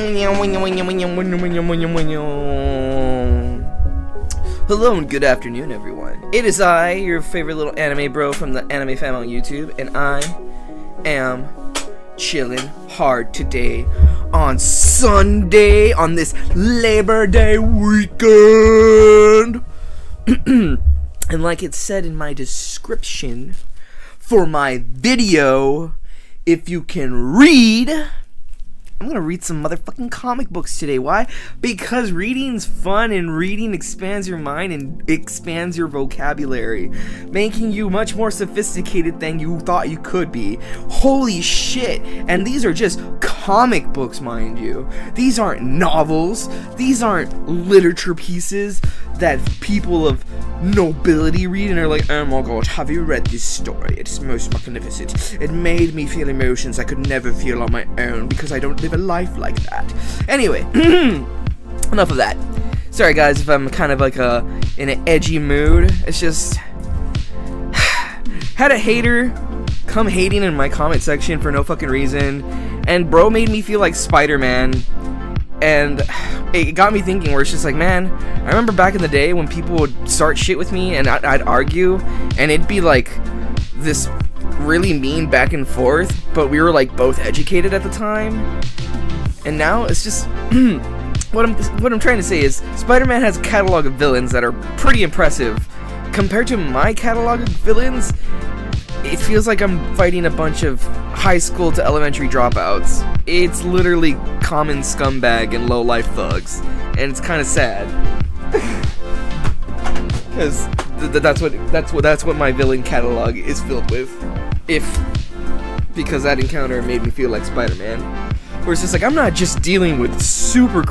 Hello and good afternoon, everyone. It is I, your favorite little anime bro from the anime fam on YouTube, and I am chilling hard today on Sunday on this Labor Day weekend. And like it said in my description for my video, if you can read, I'm gonna read some motherfucking comic books today. Why? Because reading's fun, and reading expands your mind and expands your vocabulary, making you much more sophisticated than you thought you could be. Holy shit. And these are just comic books, mind you. These aren't novels. These aren't literature pieces that people of nobility read and are like, oh my god, have you read this story? It's most magnificent. It made me feel emotions I could never feel on my own because I don't live a life like that. Anyway, enough of that. Sorry guys if I'm kind of like in an edgy mood. It's just had a hater come hating in my comment section for no fucking reason, and bro made me feel like Spider-Man. And it got me thinking, where it's just like, man, I remember back in the day when people would start shit with me and I'd argue, and it'd be like this really mean back and forth, but we were like both educated at the time. And now it's just what I'm trying to say is Spider-Man has a catalog of villains that are pretty impressive. Compared to my catalog of villains, it feels like I'm fighting a bunch of high school to elementary dropouts. It's literally common scumbag and low life thugs, and it's kind of sad. Because that's what my villain catalog is filled with. Because that encounter made me feel like Spider-Man. Where it's just like, I'm not just dealing with super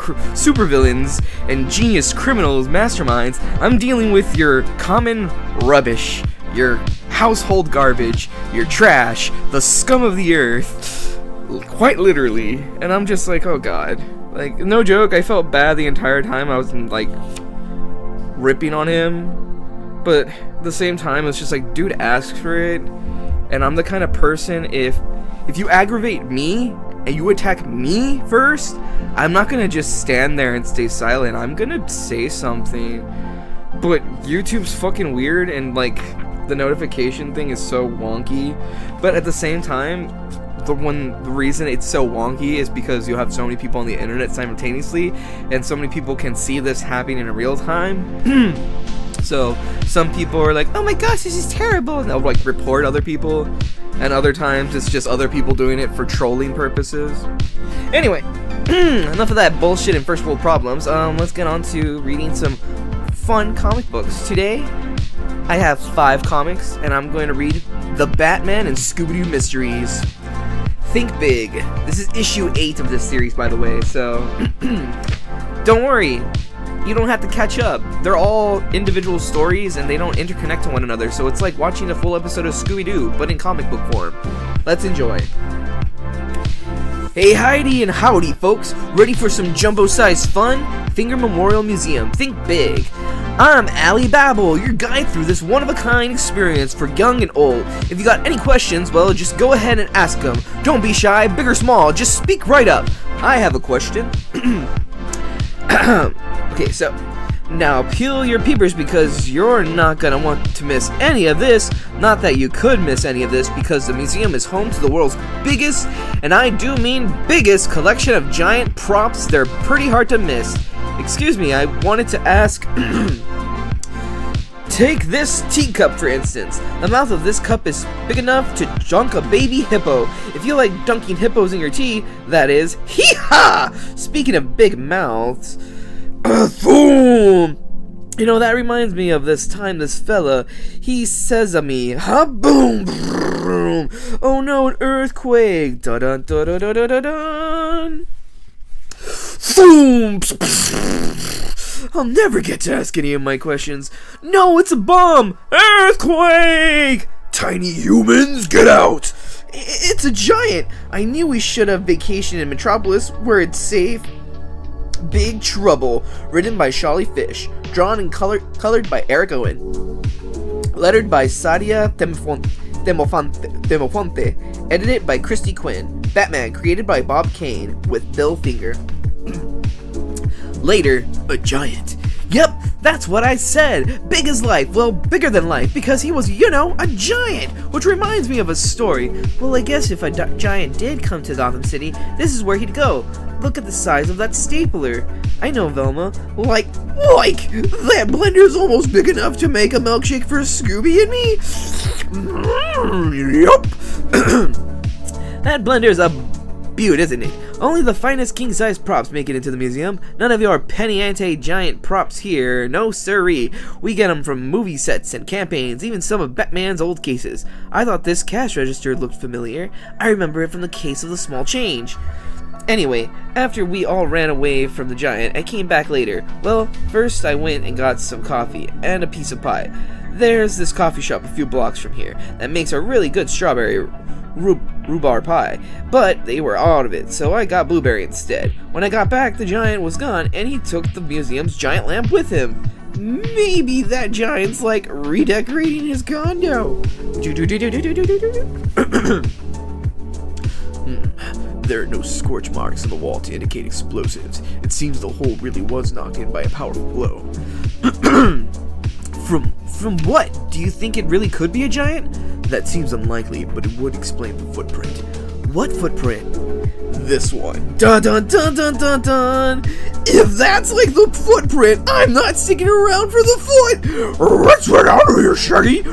villains and genius criminals, masterminds. I'm dealing with your common rubbish, your household garbage, your trash, the scum of the earth, quite literally. And I'm just like, oh god. Like, no joke, I felt bad the entire time I was like ripping on him, but at the same time it's just like, dude asked for it. And I'm the kind of person, if you aggravate me and you attack me first, I'm not gonna just stand there and stay silent. I'm gonna say something. But YouTube's fucking weird, and like the notification thing is so wonky. But at the same time, the reason it's so wonky is because you have so many people on the internet simultaneously, and so many people can see this happening in real time. So some people are like, oh my gosh, this is terrible, and they'll like report other people, and other times it's just other people doing it for trolling purposes. Anyway, enough of that bullshit and first world problems. Let's get on to reading some fun comic books. Today I have 5 comics, and I'm going to read The Batman and Scooby-Doo Mysteries. Think big. This is issue 8 of this series, by the way, so don't worry, you don't have to catch up. They're all individual stories, and they don't interconnect to one another, so it's like watching a full episode of Scooby-Doo, but in comic book form. Let's enjoy. Hey Heidi and howdy folks, ready for some jumbo-sized fun? Finger Memorial Museum, think big. I'm Ali Babel, your guide through this one-of-a-kind experience for young and old. If you got any questions, well, just go ahead and ask them. Don't be shy, big or small, just speak right up. I have a question. Okay, so now peel your peepers, because you're not gonna want to miss any of this. Not that you could miss any of this, because the museum is home to the world's biggest, and I do mean biggest, collection of giant props. They're pretty hard to miss. Excuse me, I wanted to ask, take this teacup for instance. The mouth of this cup is big enough to dunk a baby hippo. If you like dunking hippos in your tea, that is. Hee-ha! Speaking of big mouths, boom! You know, that reminds me of this time this fella, he says of me, ha-boom, boom. Oh no, an earthquake, da-dun, da-dun-dun-dun-dun. Boom! I'll never get to ask any of my questions. No, it's a bomb! Earthquake! Tiny humans, get out! It's a giant! I knew we should have vacation in Metropolis, where it's safe. Big Trouble, written by Sholly Fish, drawn and colored by Eric Owen, lettered by Sadia Demofonte, edited by Christy Quinn. Batman, created by Bob Kane, with Bill Finger. Later, a giant. Yep, that's what I said. Big as life. Well, bigger than life, because he was, a giant. Which reminds me of a story. Well, I guess if a giant did come to Gotham City, this is where he'd go. Look at the size of that stapler. I know, Velma. Like, that blender's almost big enough to make a milkshake for Scooby and me? Yup. That blender's a beaut, isn't it? Only the finest king-size props make it into the museum. None of your penny ante giant props here. No siree. We get them from movie sets and campaigns, even some of Batman's old cases. I thought this cash register looked familiar. I remember it from the case of the small change. Anyway, after we all ran away from the giant, I came back later. Well, first I went and got some coffee and a piece of pie. There's this coffee shop a few blocks from here that makes a really good strawberry rhubarb pie, but they were out of it, so I got blueberry instead. When I got back, the giant was gone, and he took the museum's giant lamp with him. Maybe that giant's like redecorating his condo. There are no scorch marks on the wall to indicate explosives. It seems the hole really was knocked in by a powerful blow. From what? Do you think it really could be a giant? That seems unlikely, but it would explain the footprint. What footprint? This one. Dun dun dun dun dun dun! If that's like the footprint, I'm not sticking around for the foot! Let's get out of here, Shaggy!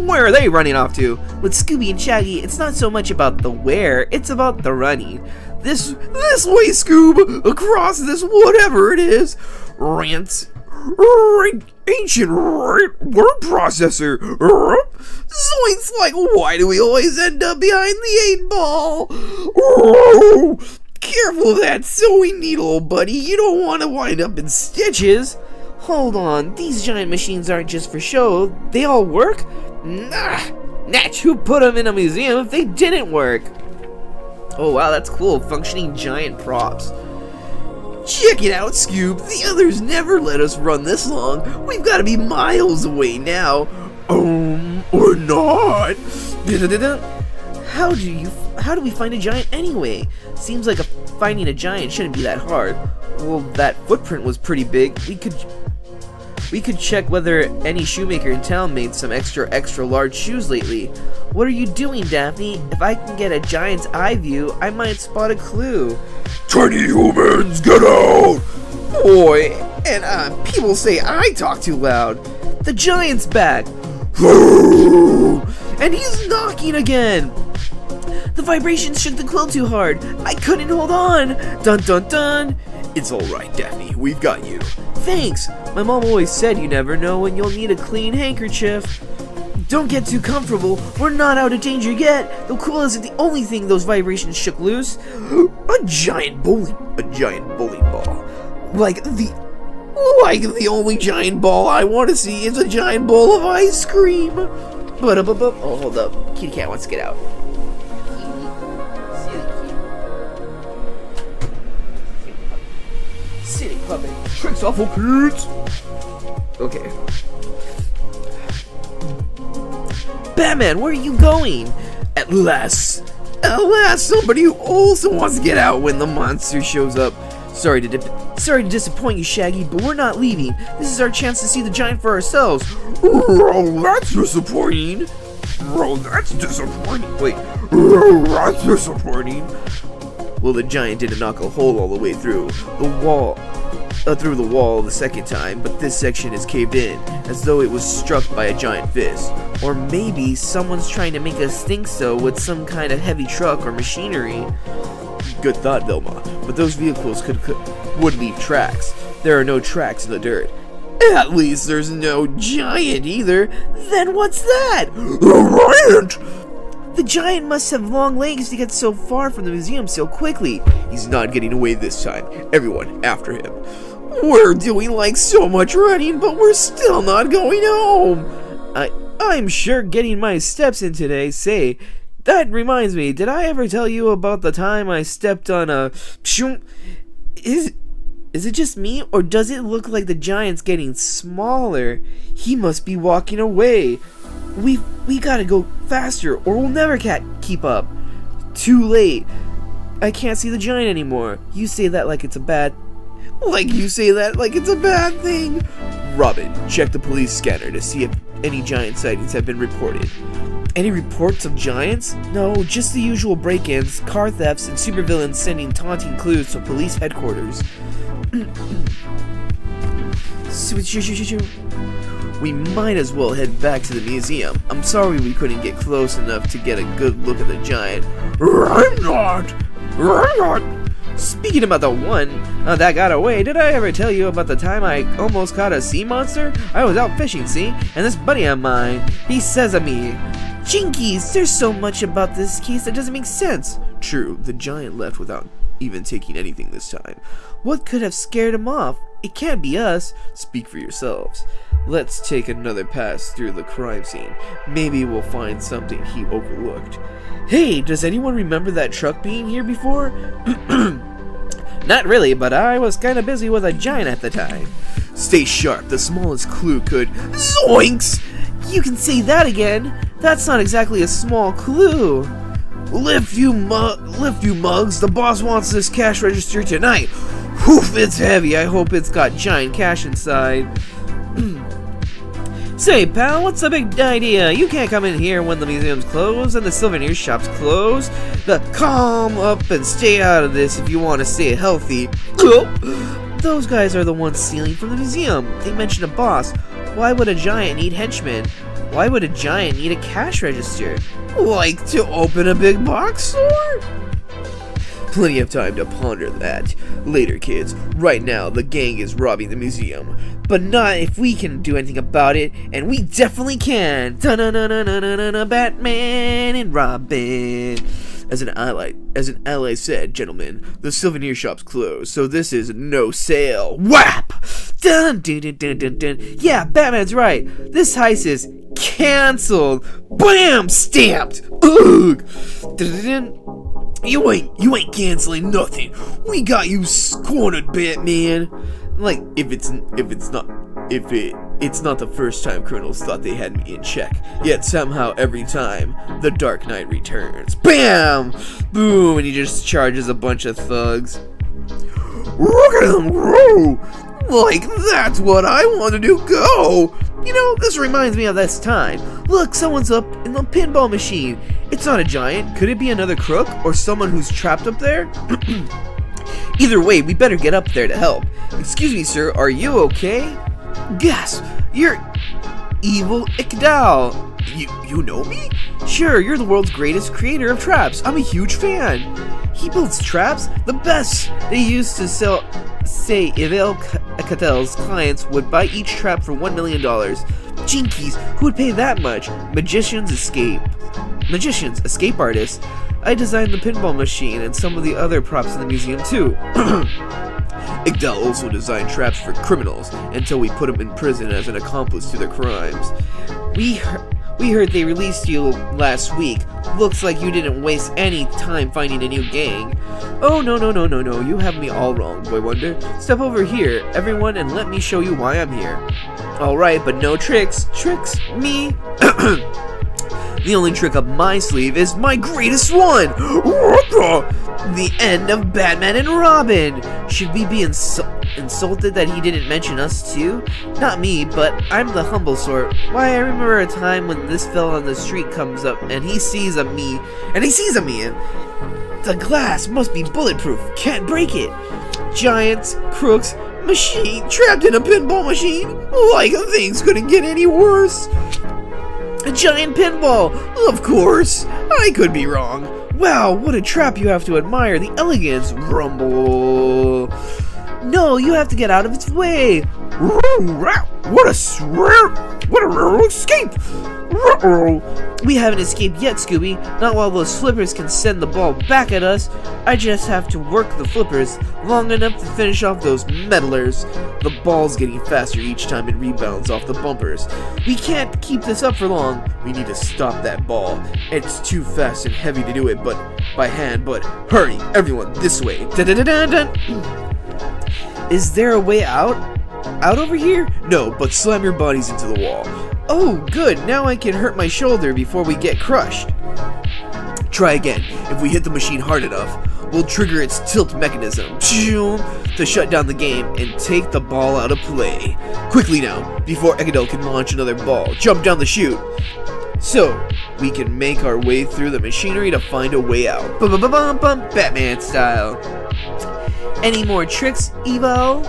Where are they running off to? With Scooby and Shaggy, it's not so much about the where, it's about the running. This way, Scoob! Across this whatever it is! Ancient word processor. Zoinks, like, why do we always end up behind the 8-ball? Oh, careful of that sewing needle, buddy. You don't want to wind up in stitches. Hold on, these giant machines aren't just for show. They all work? Nah, Natch, who put them in a museum if they didn't work? Oh wow, that's cool. Functioning giant props. Check it out, Scoob. The others never let us run this long. We've got to be miles away now. Or not. How do we find a giant anyway? Seems like finding a giant shouldn't be that hard. Well, that footprint was pretty big. We could check whether any shoemaker in town made some extra large shoes lately. What are you doing, Daphne? If I can get a giant's eye view, I might spot a clue. Tiny humans, get out! Boy, and people say I talk too loud. The giant's back. And he's knocking again. The vibrations shook the quilt too hard. I couldn't hold on. Dun dun dun. It's alright, Daphne. We've got you. Thanks. My mom always said you never know when you'll need a clean handkerchief. Don't get too comfortable. We're not out of danger yet. The quilt isn't the only thing those vibrations shook loose. A giant bowling ball. Like the only giant ball I want to see is a giant bowl of ice cream. Oh, hold up. Kitty cat wants to get out. Silly puppet. Tricks awful kids. Okay. Batman, where are you going? At last, somebody who also wants to get out when the monster shows up. Sorry to disappoint you, Shaggy, but we're not leaving. This is our chance to see the giant for ourselves. Oh, that's disappointing. Wait. That's disappointing. Well, the giant didn't knock a hole all the way through the wall the second time, but this section is caved in, as though it was struck by a giant fist. Or maybe someone's trying to make us think so with some kind of heavy truck or machinery. Good thought, Velma, but those vehicles would leave tracks. There are no tracks in the dirt. At least there's no giant either. Then what's that? A giant! The giant must have long legs to get so far from the museum so quickly. He's not getting away this time. Everyone after him. We're doing like so much running, but we're still not going home. I'm sure getting my steps in today. Say, that reminds me, did I ever tell you about the time I stepped on a... Is it just me, or does it look like the giant's getting smaller? He must be walking away. We gotta go faster, or we'll never keep up. Too late. I can't see the giant anymore. You say that like it's a bad... Like you say that like it's a bad thing. Robin, check the police scanner to see if any giant sightings have been reported. Any reports of giants? No, just the usual break-ins, car thefts, and supervillains sending taunting clues to police headquarters. We might as well head back to the museum. I'm sorry we couldn't get close enough to get a good look at the giant. I'm not! Speaking about the one that got away, did I ever tell you about the time I almost caught a sea monster? I was out fishing, see? And this buddy of mine, he says to me, Jinkies, there's so much about this case that doesn't make sense. True, the giant left without even taking anything this time. What could have scared him off? It can't be us. Speak for yourselves. Let's take another pass through the crime scene. Maybe we'll find something he overlooked. Hey, does anyone remember that truck being here before? Not really, but I was kinda busy with a giant at the time. Stay sharp, the smallest clue could... Zoinks! You can say that again! That's not exactly a small clue! Lift you mugs, the boss wants this cash register tonight! Whew, it's heavy, I hope it's got giant cash inside. Say, pal, what's the big idea? You can't come in here when the museum's closed and the souvenir shop's closed. Calm up and stay out of this if you want to stay healthy. Those guys are the ones stealing from the museum. They mentioned a boss. Why would a giant need henchmen? Why would a giant need a cash register? Like to open a big box store? Plenty of time to ponder that. Later, kids. Right now, the gang is robbing the museum. But not if we can do anything about it, and we definitely can! Batman and Robin! As an ally said, gentlemen, the souvenir shop's closed, so this is no sale. Whap! Dun dun dun dun dun dun. Yeah, Batman's right. This heist is cancelled. Bam! Stamped! Ugh! Dun, dun, dun. You ain't canceling nothing. We got you cornered, Batman. Like, it's not the first time criminals thought they had me in check. Yet somehow every time, the Dark Knight returns. Bam! Boom! And he just charges a bunch of thugs. Look at them go! Like, that's what I want to do. Go! You know, this reminds me of this time. Look, someone's up in the pinball machine. It's not a giant. Could it be another crook or someone who's trapped up there? Either way, we better get up there to help. Excuse me, sir, are you okay? Guess, you're Evil Ikdal. You know me? Sure, you're the world's greatest creator of traps. I'm a huge fan. He builds traps, the best. They used to say Evil Ikdal's clients would buy each trap for $1 million. Jinkies, who would pay that much? Magicians, escape artists. I designed the pinball machine and some of the other props in the museum too. Ikdal also designed traps for criminals until we put him in prison as an accomplice to their crimes. We heard they released you last week. Looks like you didn't waste any time finding a new gang. Oh, no, you have me all wrong, Boy Wonder. Step over here, everyone, and let me show you why I'm here. Alright, but no tricks. Tricks? Me? The only trick up my sleeve is my greatest one! What the end of Batman and Robin! Should we be insulted that he didn't mention us too? Not me, but I'm the humble sort. Why, I remember a time when this fella on the street comes up and he sees a me, and the glass must be bulletproof, can't break it. Giants, crooks, machine, trapped in a pinball machine? Like things couldn't get any worse. A giant pinball! Of course! I could be wrong. Wow, what a trap. You have to admire the elegance. Rumble. No, you have to get out of its way. What a rare escape! We haven't escaped yet, Scooby. Not while those flippers can send the ball back at us. I just have to work the flippers long enough to finish off those meddlers. The ball's getting faster each time it rebounds off the bumpers. We can't keep this up for long. We need to stop that ball. It's too fast and heavy to do it by hand, but hurry, everyone, this way. Is there a way out? Out over here? No, but slam your bodies into the wall. Oh, good. Now I can hurt my shoulder before we get crushed. Try again. If we hit the machine hard enough. will trigger its tilt mechanism to shut down the game and take the ball out of play. Quickly now, before Ecadel can launch another ball, jump down the chute. So, we can make our way through the machinery to find a way out. Batman style. Any more tricks, Evo?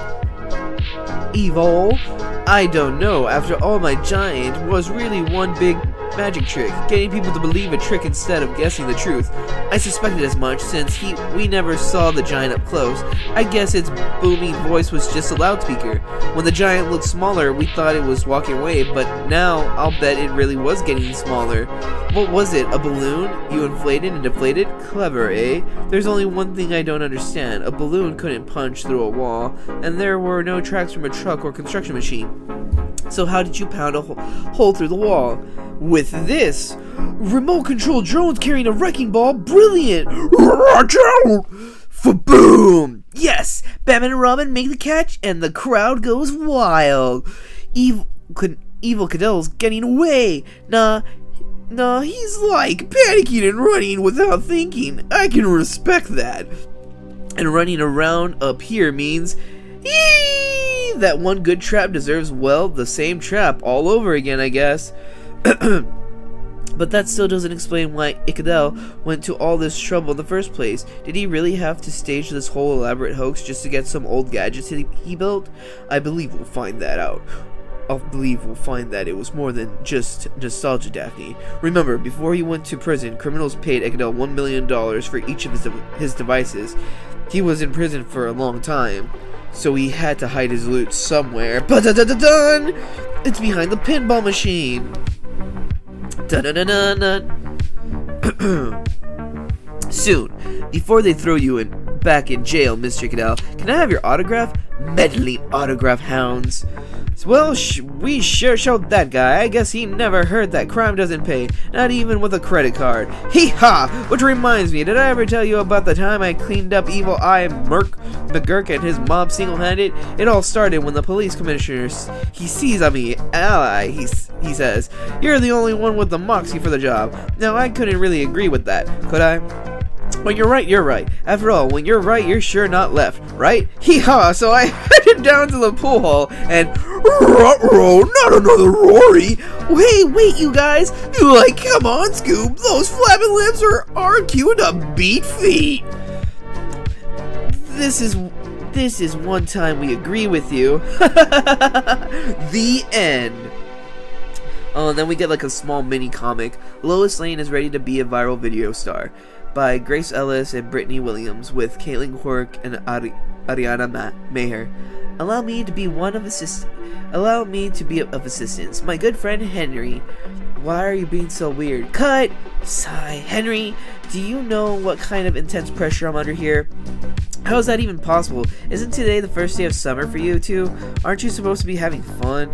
I don't know. After all, my giant was really one big magic trick, getting people to believe a trick instead of guessing the truth. I suspected as much since we never saw the giant up close. I guess its booming voice was just a loudspeaker. When the giant looked smaller, we thought it was walking away, but now I'll bet it really was getting smaller. What was it, a balloon? You inflated and deflated? Clever, eh? There's only one thing I don't understand. A balloon couldn't punch through a wall, and there were no tracks from a truck or construction machine. So how did you pound a hole through the wall? With this remote control drones carrying a wrecking ball. Brilliant! Watch out! Fa-boom! Yes! Batman and Robin make the catch, and the crowd goes wild. Evil Cadel's getting away. Nah, he's like panicking and running without thinking. I can respect that. And running around up here means that one good trap deserves, well, the same trap all over again, I guess. But that still doesn't explain why Icadel went to all this trouble in the first place. Did he really have to stage this whole elaborate hoax just to get some old gadgets he built? I believe we'll find that out. I believe we'll find that it was more than just nostalgia, Daphne. Remember, before he went to prison, criminals paid Icadel $1 million for each of his devices. He was in prison for a long time, so he had to hide his loot somewhere. Ba-da-da-da-dun! It's behind the pinball machine. Soon, before they throw you back in jail, Mr. Cadell, can I have your autograph? Meddling autograph hounds. Well, we sure showed that guy. I guess he never heard that crime doesn't pay, not even with a credit card. Hee-ha! Which reminds me, did I ever tell you about the time I cleaned up Evil Eye McGurk and his mob single-handed? It all started when the police commissioner, he sees on me, ally, he says, "You're the only one with the moxie for the job." Now, I couldn't really agree with that, could I? When you're right, you're right. After all, when you're right, you're sure not left, right? Hee-haw! So I headed down to the pool hall and... Ruh-roh, not another Rory! Wait, you guys! Like, come on, Scoob! Those flapping lips are cute to beat feet! This is one time we agree with you. The end. Oh, and then we get like a small mini comic. Lois Lane is ready to be a viral video star, by Grace Ellis and Brittany Williams, with Caitlin Quirk and Ariana Maher. Allow me to be of assistance. My good friend Henry. Why are you being so weird? Cut! Sigh. Henry, do you know what kind of intense pressure I'm under here? How is that even possible? Isn't today the first day of summer for you two? Aren't you supposed to be having fun?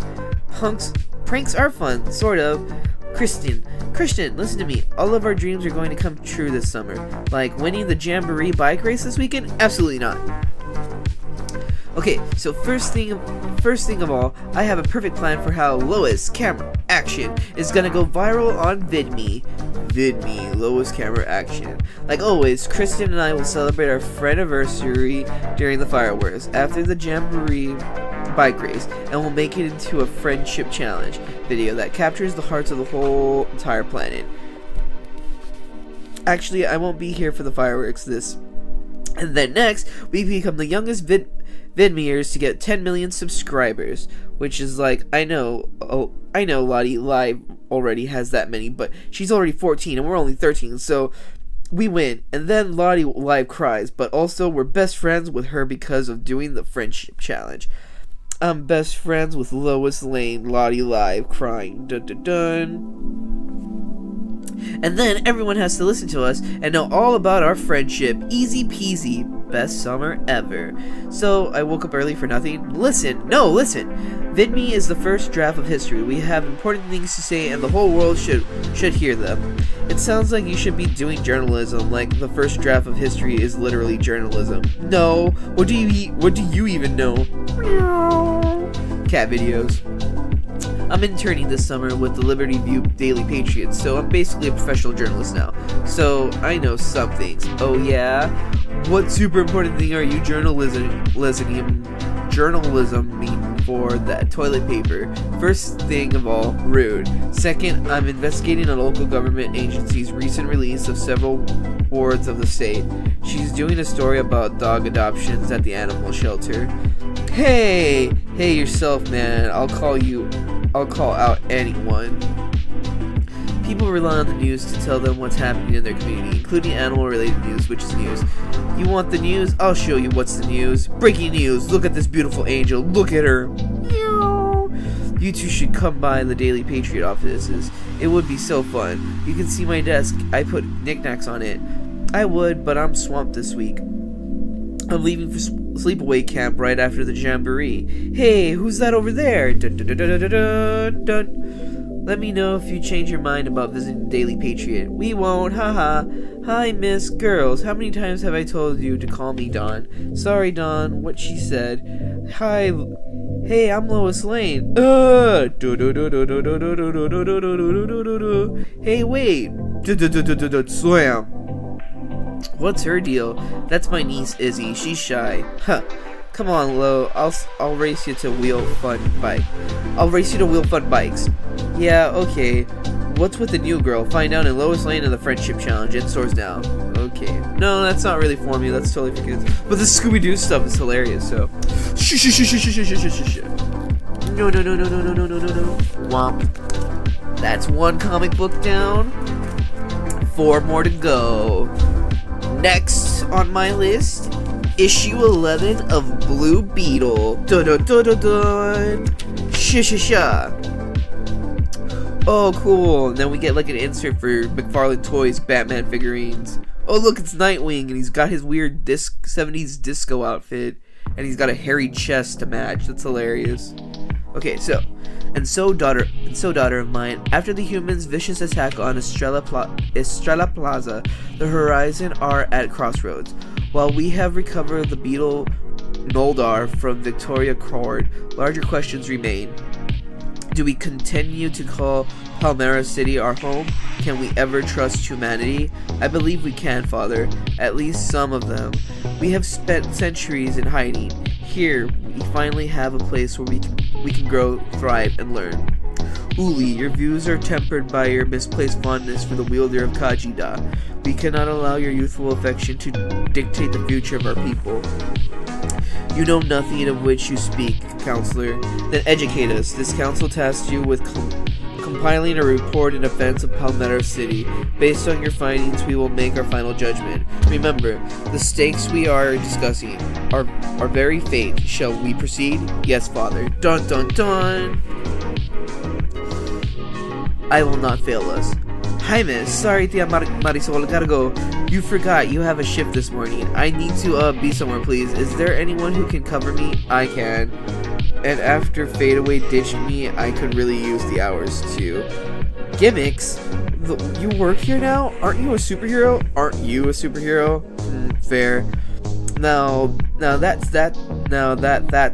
Pranks are fun, sort of. Christian, listen to me. All of our dreams are going to come true this summer. Like winning the Jamboree bike race this weekend? Absolutely not. Okay, so first thing of all, I have a perfect plan for how Lois Camera Action is gonna go viral on VidMe. VidMe, Lois Camera Action. Like always, Kristen and I will celebrate our friendiversary during the fireworks after the Jamboree bike race, and we'll make it into a friendship challenge video that captures the hearts of the whole entire planet. Actually, I won't be here for the fireworks and then next we become the youngest VidMeers to get 10 million subscribers, which is like, I know Lottie Live already has that many, but she's already 14 and we're only 13, so we win. And then Lottie Live cries, but also we're best friends with her because of doing the friendship challenge. I'm best friends with Lois Lane, Lottie Live, crying, dun dun dun. And then everyone has to listen to us and know all about our friendship. Easy peasy, best summer ever. So I woke up early for nothing. Listen. VidMe is the first draft of history. We have important things to say and the whole world should hear them. It sounds like you should be doing journalism, like the first draft of history is literally journalism. No, what do you even know? Cat videos. I'm interning this summer with the Liberty View Daily Patriot, so I'm basically a professional journalist now. So I know some things. Oh yeah? What super important thing are you journalism mean for that toilet paper? First thing of all, rude. Second, I'm investigating a local government agency's recent release of several wards of the state. She's doing a story about dog adoptions at the animal shelter. Hey yourself, man. I'll call out anyone. People rely on the news to tell them what's happening in their community, including animal-related news, which is news. You want the news? I'll show you what's the news. Breaking news! Look at this beautiful angel. Look at her. You two should come by the Daily Patriot offices. It would be so fun. You can see my desk. I put knickknacks on it. I would, but I'm swamped this week. I'm leaving for sleepaway camp right after the jamboree. Hey, who's that over there? Dun, dun, dun, dun, dun, dun, dun. Let me know if you change your mind about visiting Daily Patriot. We won't, haha. Hi, miss. Girls, how many times have I told you to call me Dawn? Sorry, Dawn, what she said. Hi. Hey, I'm Lois Lane. Hey, wait. Slam. What's her deal? That's my niece, Izzy. She's shy. Huh. Come on, Lo. I'll race you to Wheel Fun Bike. I'll race you to Wheel Fun Bikes. Yeah, okay. What's with the new girl? Find out in Lois Lane and the Friendship Challenge. It soars down. Okay. No, that's not really for me. That's totally for kids. But the Scooby-Doo stuff is hilarious, so. No. Womp. That's one comic book down. 4 more to go. Next on my list, issue 11 of Blue Beetle. Sha. Oh, cool. And then we get like an insert for McFarlane Toys Batman figurines. Oh, look, it's Nightwing, and he's got his weird 70s disco outfit, and he's got a hairy chest to match. That's hilarious. Okay, so daughter of mine, after the humans' vicious attack on Estrella Plaza, the Horizon are at crossroads. While we have recovered the beetle Noldar from Victoria Court, larger questions remain. Do we continue to call Palmyra City our home? Can we ever trust humanity? I believe we can, Father. At least some of them. We have spent centuries in hiding. Here, we finally have a place where we can grow, thrive, and learn. Uli, your views are tempered by your misplaced fondness for the wielder of Kajida. We cannot allow your youthful affection to dictate the future of our people. You know nothing of which you speak, counselor. Then educate us. This council tasks you with compiling a report in defense of Palmetto City. Based on your findings, we will make our final judgment. Remember, the stakes we are discussing are our very fate. Shall we proceed? Yes, Father. Dun dun dun! I will not fail us. Jaime, sorry, Tia Marisol, gotta go. You forgot, you have a shift this morning. I need to be somewhere, please. Is there anyone who can cover me? I can. And after Fadeaway ditched me, I could really use the hours too. Gimmicks? You work here now? Aren't you a superhero? Aren't you a superhero? Fair. Now that's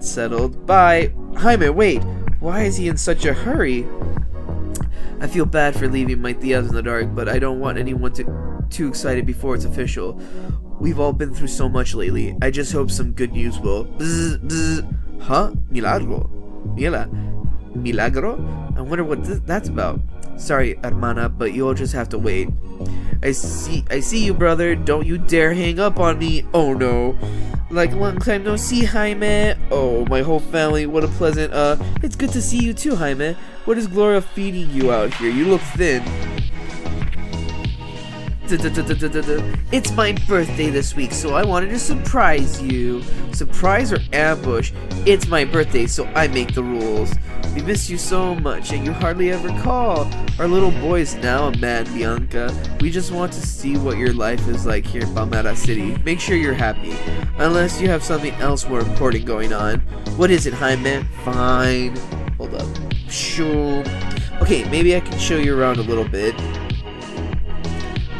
settled. Bye. Jaime, wait. Why is he in such a hurry? I feel bad for leaving my tias in the dark, but I don't want anyone too excited before it's official. We've all been through so much lately. I just hope some good news will. Bzz, bzz. Huh? Milagro? Milagro? I wonder what that's about. Sorry, hermana, but you'll just have to wait. I see you, brother. Don't you dare hang up on me. Oh no. Like, long time no see, Jaime. Oh, my whole family. What a pleasant, it's good to see you too, Jaime. What is Gloria feeding you out here? You look thin. It's my birthday this week, so I wanted to surprise you. Surprise or ambush? It's my birthday, so I make the rules. We miss you so much, and you hardly ever call. Our little boy's now a man, Bianca. We just want to see what your life is like here in Palmyra City. Make sure you're happy. Unless you have something else more important going on. What is it, Jaime? Fine. Hold up. Sure. Okay, maybe I can show you around a little bit.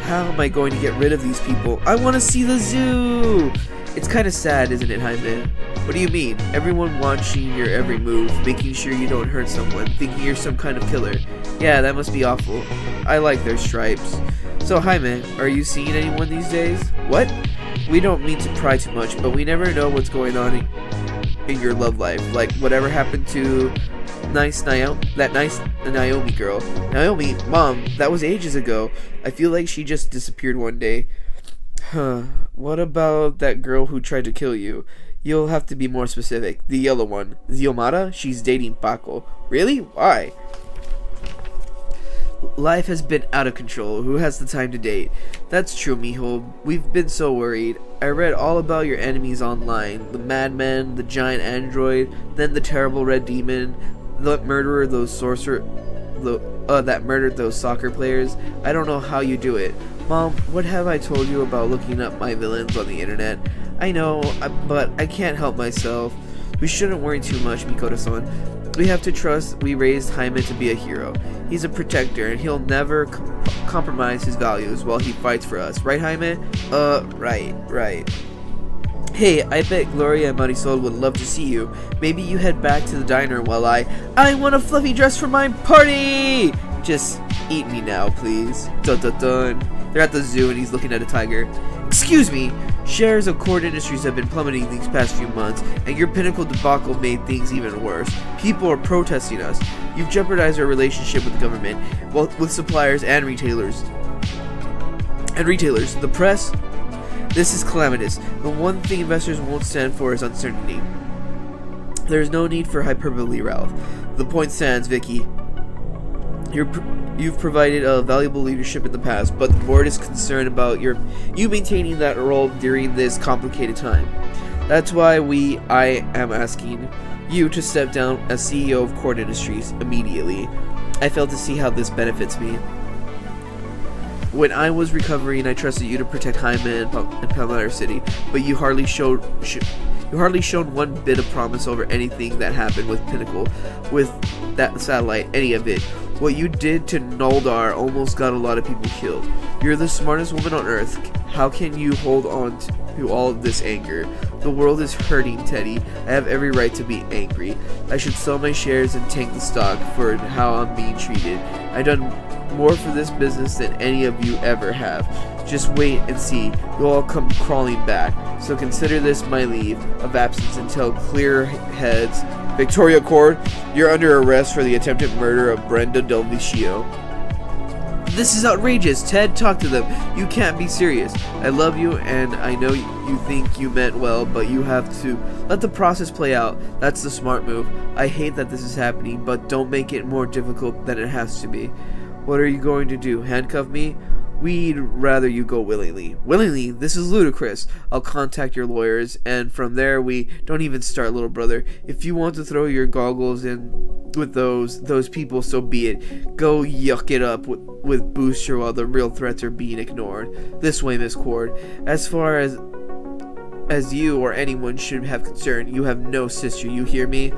How am I going to get rid of these people? I want to see the zoo! It's kind of sad, isn't it, Jaime? What do you mean? Everyone watching your every move, making sure you don't hurt someone, thinking you're some kind of killer. Yeah, that must be awful. I like their stripes. So, Jaime, are you seeing anyone these days? What? We don't mean to pry too much, but we never know what's going on in your love life. Like, whatever happened to that nice Naomi girl. Naomi, Mom, that was ages ago. I feel like she just disappeared one day. Huh. What about that girl who tried to kill you? You'll have to be more specific. The yellow one. Xiomara? She's dating Paco. Really? Why? Life has been out of control. Who has the time to date? That's true, mijo. We've been so worried. I read all about your enemies online. The madman, the giant android, then the terrible red demon, the murderer, that murdered those soccer players. I don't know how you do it. Mom, what have I told you about looking up my villains on the internet? I know, but I can't help myself. We shouldn't worry too much, Mikoto-san. We have to trust we raised Jaime to be a hero. He's a protector, and he'll never compromise his values while he fights for us. Right, Jaime? Right. Hey, I bet Gloria and Marisol would love to see you. Maybe you head back to the diner while I want a fluffy dress for my party! Just eat me now, please. Dun dun dun. They're at the zoo and he's looking at a tiger. Excuse me! Shares of Cord Industries have been plummeting these past few months, and your Pinnacle debacle made things even worse. People are protesting us. You've jeopardized our relationship with the government, well, with suppliers and retailers. The press? This is calamitous. The one thing investors won't stand for is uncertainty. There is no need for hyperbole, Ralph. The point stands, Vicky. You've provided valuable leadership in the past, but the board is concerned about you maintaining that role during this complicated time. That's why I am asking you to step down as CEO of Cord Industries immediately. I fail to see how this benefits me. When I was recovering, I trusted you to protect Jaime and Palmetto City, but you hardly showed one bit of promise over anything that happened with Pinnacle, with that satellite, any of it. What you did to Noldar almost got a lot of people killed. You're the smartest woman on Earth. How can you hold on to all of this anger? The world is hurting, Teddy. I have every right to be angry. I should sell my shares and tank the stock for how I'm being treated. I've done more for this business than any of you ever have. Just wait and see. You'll all come crawling back. So consider this my leave of absence until clear heads. Victoria Cord, you're under arrest for the attempted murder of Brenda Del Vicio. This is outrageous. Ted, talk to them. You can't be serious. I love you, and I know you think you meant well, but you have to let the process play out. That's the smart move. I hate that this is happening, but don't make it more difficult than it has to be. What are you going to do? Handcuff me? We'd rather you go willingly. Willingly? This is ludicrous. I'll contact your lawyers, and from there we don't even start, little brother. If you want to throw your goggles in with those people, so be it. Go yuck it up with Booster while the real threats are being ignored. This way, Miss Cord. As far as you or anyone should have concern, you have no sister, you hear me?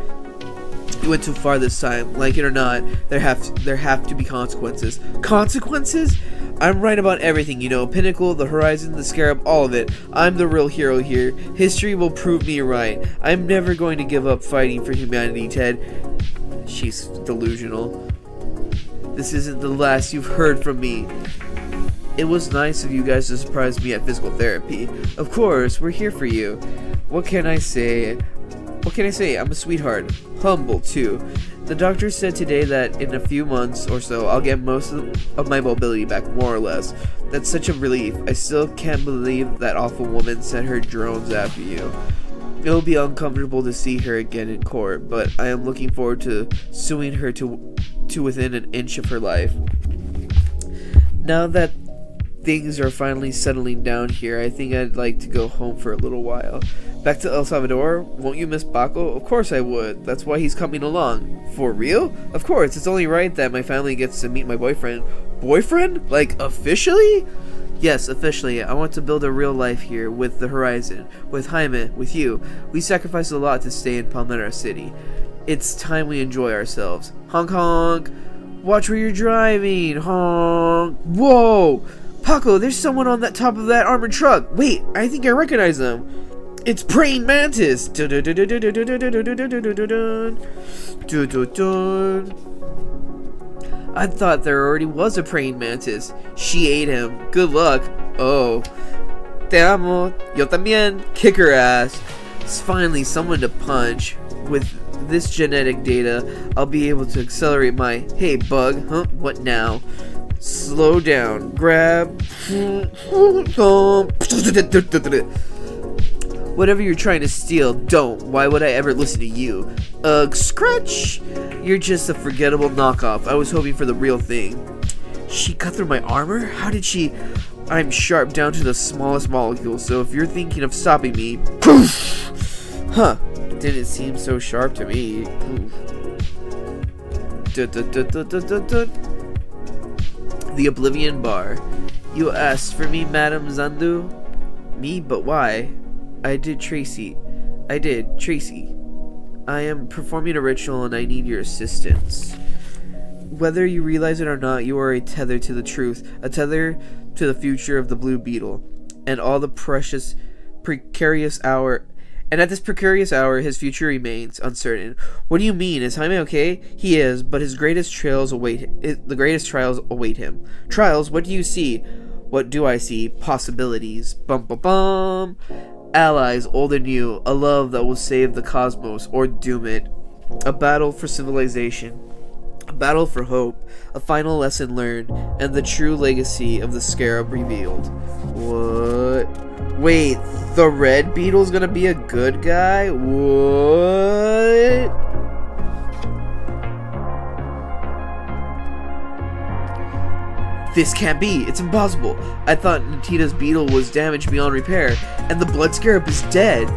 You went too far this time. Like it or not, there have to be consequences. Consequences? I'm right about everything, you know. Pinnacle, the Horizon, the Scarab, all of it. I'm the real hero here. History will prove me right. I'm never going to give up fighting for humanity, Ted. She's delusional. This isn't the last you've heard from me. It was nice of you guys to surprise me at physical therapy. Of course, we're here for you. What can I say? I'm a sweetheart. Humble, too. The doctor said today that in a few months or so, I'll get most of my mobility back, more or less. That's such a relief. I still can't believe that awful woman sent her drones after you. It'll be uncomfortable to see her again in court, but I am looking forward to suing her to within an inch of her life. Now that things are finally settling down here, I think I'd like to go home for a little while. Back to El Salvador? Won't you miss Paco? Of course I would. That's why he's coming along. For real? Of course, it's only right that my family gets to meet my boyfriend. Boyfriend? Like, officially? Yes, officially. I want to build a real life here with the Horizon, with Jaime, with you. We sacrificed a lot to stay in Palmetto City. It's time we enjoy ourselves. Honk honk! Watch where you're driving! Honk! Whoa! Paco, there's someone on that top of that armored truck! Wait, I think I recognize them! It's praying mantis! I thought there already was a praying mantis. She ate him. Good luck. Oh. Te amo. Yo también. Kick her ass. It's finally someone to punch. With this genetic data, I'll be able to accelerate my hey bug, huh? What now? Slow down. Grab. Whatever you're trying to steal, don't. Why would I ever listen to you? Scratch! You're just a forgettable knockoff. I was hoping for the real thing. She cut through my armor? How did she? I'm sharp down to the smallest molecule, so if you're thinking of stopping me, poof! Huh. Didn't seem so sharp to me. The Oblivion Bar. You asked for me, Madame Zandu? Me? But why? I did, Tracy. I am performing a ritual and I need your assistance. Whether you realize it or not, you are a tether to the truth, a tether to the future of the Blue Beetle, and all the precarious hour. And at this precarious hour, his future remains uncertain. What do you mean? Is Jaime okay? He is, but his greatest trials await. The greatest trials await him. Trials? What do you see? What do I see? Possibilities. Bum bum bum. Allies, old and new. A love that will save the cosmos or doom it. A battle for civilization. A battle for hope. A final lesson learned, and the true legacy of the Scarab revealed. What? Wait, the Red Beetle's gonna be a good guy? What? This can't be. It's impossible. I thought Natita's beetle was damaged beyond repair, and the Blood Scarab is dead.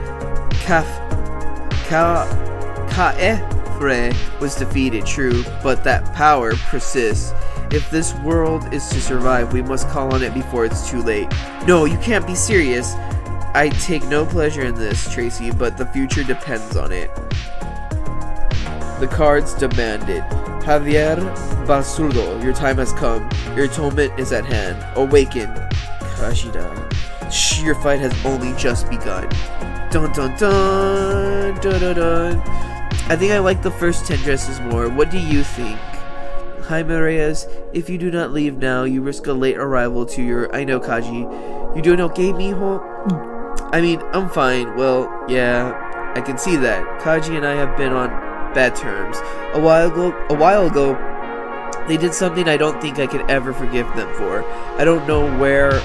Kaefre was defeated, true, but that power persists. If this world is to survive, we must call on it before it's too late. No, you can't be serious. I take no pleasure in this, Tracy, but the future depends on it. The cards demanded. Javier Basurdo, your time has come. Your atonement is at hand. Awaken. Kashida. Shh, your fight has only just begun. Dun dun dun. Dun dun dun. I think I like the first 10 dresses more. What do you think? Jaime Reyes, if you do not leave now, you risk a late arrival to your... I know, Kaji. You doing okay, mijo? I mean, I'm fine. Well, yeah, I can see that. Kaji and I have been on bad terms. A while ago, they did something I don't think I could ever forgive them for. I don't know where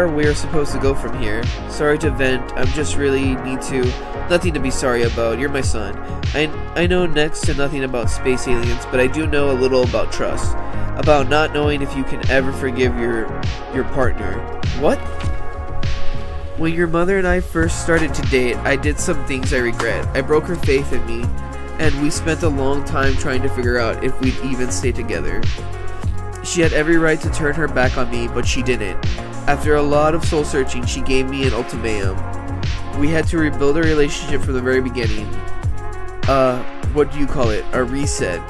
we're supposed to go from here. Sorry to vent. I'm just really need to... Nothing to be sorry about. You're my son. I know next to nothing about space aliens, but I do know a little about trust. About not knowing if you can ever forgive your partner. What? When your mother and I first started to date, I did some things I regret. I broke her faith in me, and we spent a long time trying to figure out if we'd even stay together. She had every right to turn her back on me, but she didn't. After a lot of soul searching, she gave me an ultimatum. We had to rebuild our relationship from the very beginning. What do you call it? A reset.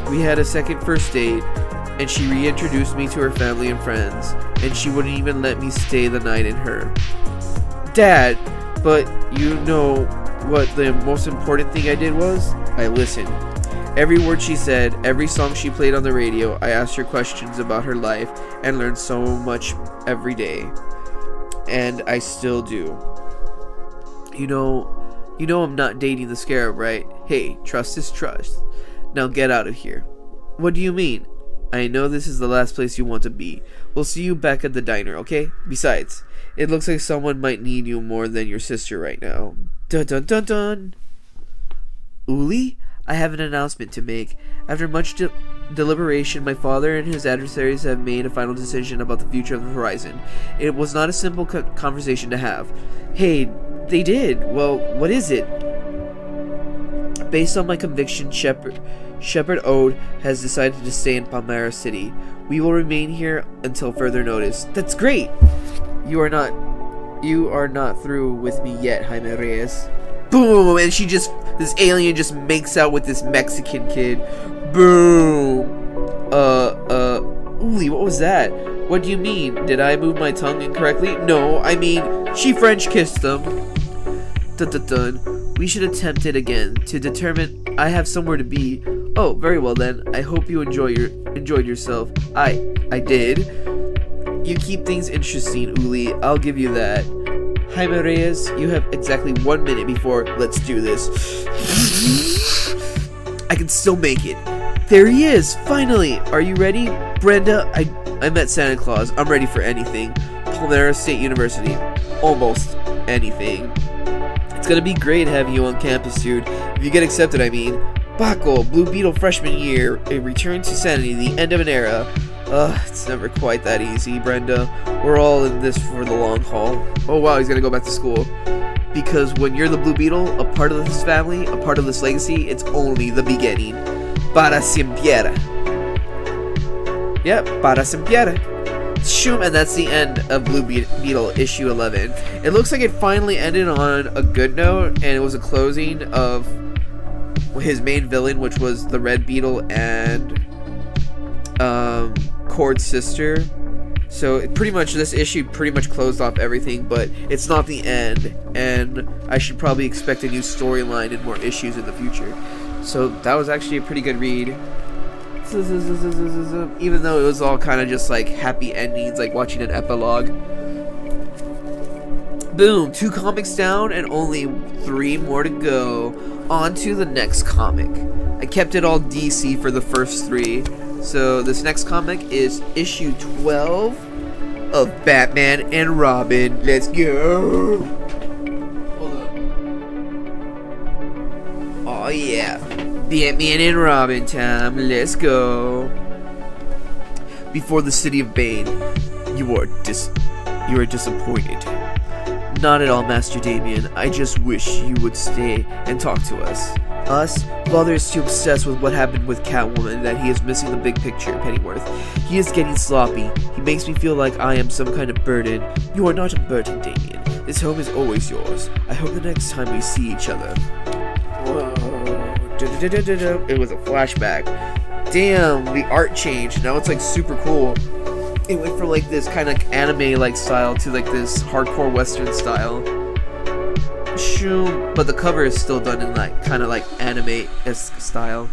We had a second first date, and she reintroduced me to her family and friends, and she wouldn't even let me stay the night in her. Dad, but you know what the most important thing I did was? I listened. Every word she said, every song she played on the radio, I asked her questions about her life and learned so much every day. And I still do. You know I'm not dating the Scarab, right? Hey, trust is trust. Now get out of here. What do you mean? I know this is the last place you want to be. We'll see you back at the diner, okay? Besides, it looks like someone might need you more than your sister right now. Dun dun dun dun. Uli? I have an announcement to make. After much deliberation, my father and his adversaries have made a final decision about the future of the Horizon. It was not a simple conversation to have. Hey, they did. Well, what is it? Based on my conviction, Shepard Ode has decided to stay in Palmyra City. We will remain here until further notice. That's great! You are not through with me yet, Jaime Reyes. Boom! And this alien just makes out with this Mexican kid. Boom! Uli, what was that? What do you mean? Did I move my tongue incorrectly? No, I mean, she French kissed them. Dun dun dun. We should attempt it again to determine I have somewhere to be. Oh, very well then. I hope you enjoyed yourself. I did. You keep things interesting, Uli. I'll give you that. Jaime Reyes, you have exactly 1 minute before let's do this. I can still make it. There he is, finally. Are you ready? Brenda, I met Santa Claus. I'm ready for anything. Palmera State University. Almost anything. It's gonna be great having you on campus, dude. If you get accepted, I mean. Baco, Blue Beetle freshman year, a return to sanity, the end of an era. It's never quite that easy, Brenda. We're all in this for the long haul. Oh wow, he's gonna go back to school. Because when you're the Blue Beetle, a part of this family, a part of this legacy, it's only the beginning. Para siempre. Yep, para siempre. Shoom, and that's the end of Blue Beetle issue 11. It looks like it finally ended on a good note, and it was a closing of his main villain, which was the Red Beetle and Cord's sister. So it pretty much, this issue pretty much closed off everything, but it's not the end, and I should probably expect a new storyline and more issues in the future. So that was actually a pretty good read. Even though it was all kind of just like happy endings, like watching an epilogue. Boom, 2 comics down and only 3 more to go. On to the next comic. I kept it all DC for the first 3. So this next comic is issue 12 of Batman and Robin. Let's go. Hold up. Oh yeah. Batman and Robin time. Let's go. Before the city of Bane, you are disappointed. Not at all, Master Damien. I just wish you would stay and talk to us. Us? Father is too obsessed with what happened with Catwoman that he is missing the big picture, Pennyworth. He is getting sloppy. He makes me feel like I am some kind of burden. You are not a burden, Damien. This home is always yours. I hope the next time we see each other. Whoa. It was a flashback. Damn, the art changed. Now it's like super cool. It went from like this kind of anime-like style to like this hardcore western style. Shoom, but the cover is still done in like kind of like anime-esque style.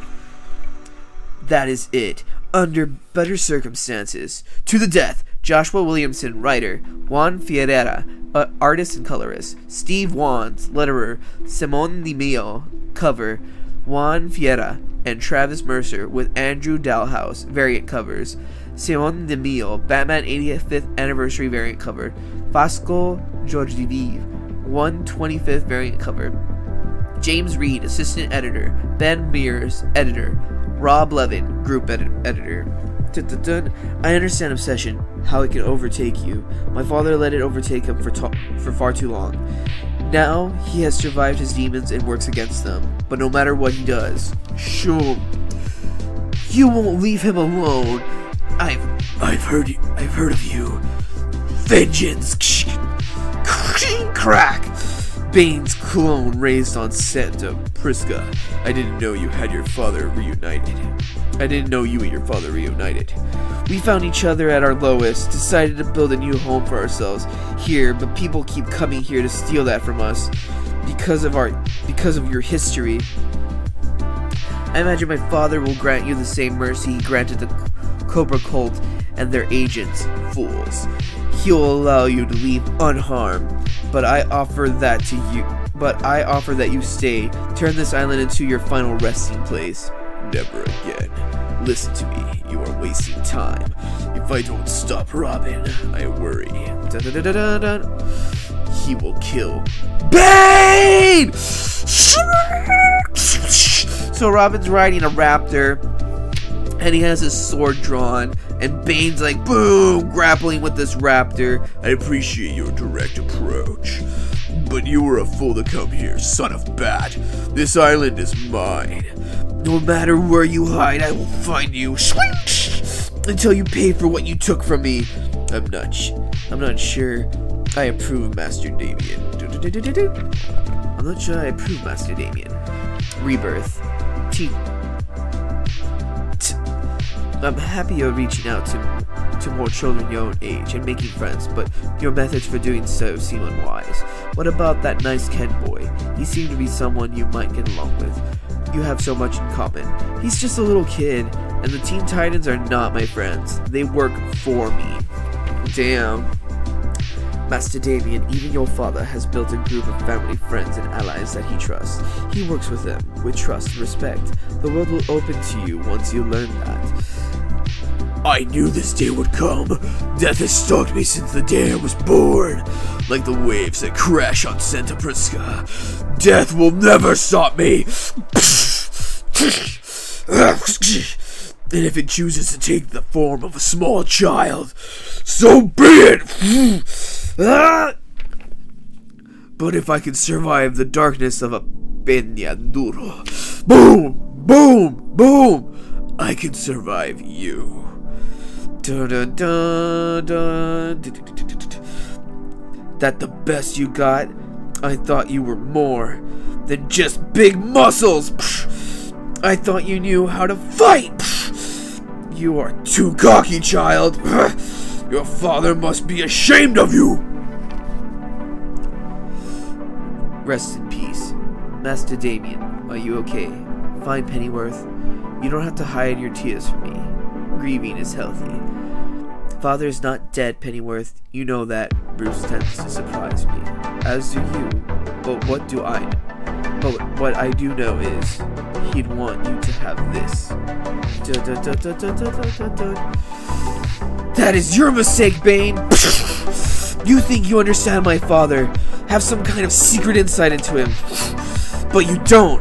That is it. Under better circumstances. To the death. Joshua Williamson, writer. Juan Ferreira, artist and colorist. Steve Wands, letterer. Simone Di Mio, cover. Juan Ferreira and Travis Mercer with Andrew Dalhouse, variant covers. Simone Di Mio, Batman 85th Anniversary variant cover. Vasco Jorge Vive, 125th variant cover. James Reed, assistant editor. Ben Mears, editor. Rob Levin, group editor. I understand obsession, how it can overtake you. My father let it overtake him for far too long. Now he has survived his demons and works against them. But no matter what he does, sure, you won't leave him alone. I've heard of you. Vengeance. Crack. Bane's clone raised on Santa Prisca. I didn't know you and your father reunited. We found each other at our lowest, decided to build a new home for ourselves here, but people keep coming here to steal that from us because of your history. I imagine my father will grant you the same mercy he granted the Cobra Cult and their agents, fools. He will allow you to leave unharmed, but I offer that you stay. Turn this island into your final resting place. Never again. Listen to me, you are wasting time. If I don't stop Robin, I worry. He will kill Bane! So Robin's riding a raptor, and he has his sword drawn, and Bane's like, boom, grappling with this raptor. I appreciate your direct approach, but you were a fool to come here, son of Bat. This island is mine. No matter where you hide, I will find you. Until you pay for what you took from me. I'm not sure I approve, Master Damien. I'm not sure I approve, Master Damien. Rebirth. I'm happy you're reaching out to more children your own age and making friends, but your methods for doing so seem unwise. What about that nice Ken boy? He seemed to be someone you might get along with. You have so much in common. He's just a little kid, and the Teen Titans are not my friends. They work for me. Damn. Master Damien, even your father has built a group of family, friends, and allies that he trusts. He works with them with trust and respect. The world will open to you once you learn that. I knew this day would come. Death has stalked me since the day I was born. Like the waves that crash on Santa Prisca. Death will never stop me. And if it chooses to take the form of a small child, so be it! But if I can survive the darkness of a peñaduro, boom, boom, boom, I can survive you. Dun, dun, dun, dun. That the best you got? I thought you were more than just big muscles. I thought you knew how to fight. You are too cocky, child. Your father must be ashamed of you. Rest in peace. Master Damien, are you okay? Fine, Pennyworth. You don't have to hide your tears from me. Grieving is healthy. Father is not dead, Pennyworth. You know that. Bruce tends to surprise me. As do you. But what do I know? But what I do know is he'd want you to have this. That is your mistake, Bane. You think you understand my father, have some kind of secret insight into him, but you don't.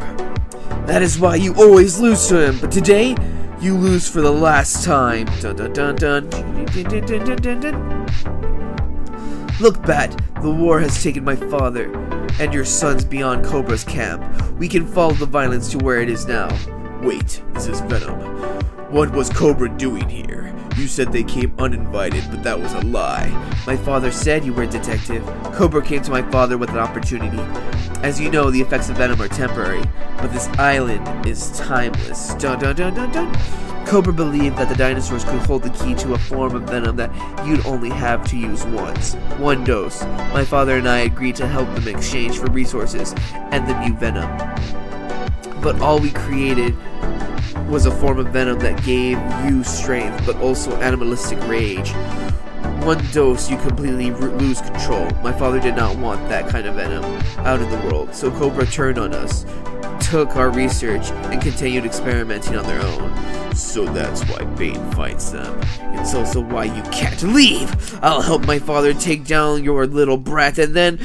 That is why you always lose to him. But today, you lose for the last time. Dun, dun, dun, dun. Dun, dun, dun, dun. Look, Bat, the war has taken my father and your sons beyond Cobra's camp. We can follow the violence to where it is now. Wait, is this Venom? What was Cobra doing here? You said they came uninvited, but that was a lie. My father said you were a detective. Cobra came to my father with an opportunity. As you know, the effects of Venom are temporary, but this island is timeless. Dun dun dun dun dun. Cobra believed that the dinosaurs could hold the key to a form of Venom that you'd only have to use once. One dose. My father and I agreed to help them in exchange for resources and the new Venom. But all we created was a form of Venom that gave you strength, but also animalistic rage. One dose, you completely lose control. My father did not want that kind of Venom out in the world, so Cobra turned on us, took our research, and continued experimenting on their own. So that's why Bane fights them. It's also why you can't leave! I'll help my father take down your little brat and then...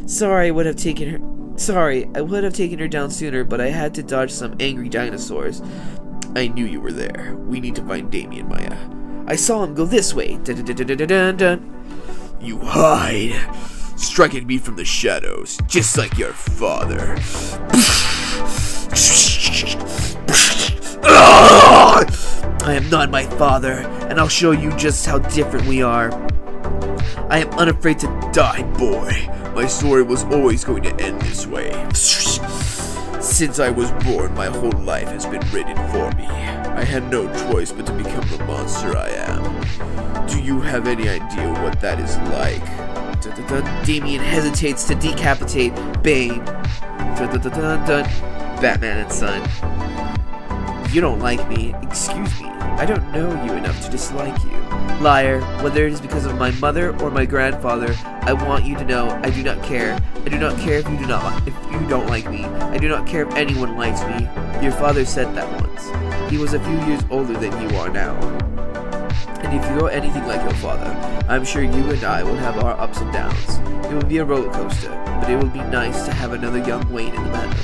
Sorry, I would have taken her down sooner, but I had to dodge some angry dinosaurs. I knew you were there. We need to find Damien, Maya. I saw him go this way. Dun, dun, dun, dun, dun, dun. You hide, striking me from the shadows, just like your father. I am not my father, and I'll show you just how different we are. I am unafraid to die, boy. My story was always going to end this way. Since I was born, my whole life has been written for me. I had no choice but to become the monster I am. Do you have any idea what that is like? Damien hesitates to decapitate Bane. Batman and Son. You don't like me. Excuse me. I don't know you enough to dislike you. Liar, whether it is because of my mother or my grandfather, I want you to know I do not care. I do not care if you don't like me. I do not care if anyone likes me. Your father said that once. He was a few years older than you are now. And if you are anything like your father, I'm sure you and I will have our ups and downs. It will be a roller coaster, but it will be nice to have another young Wayne in the manor.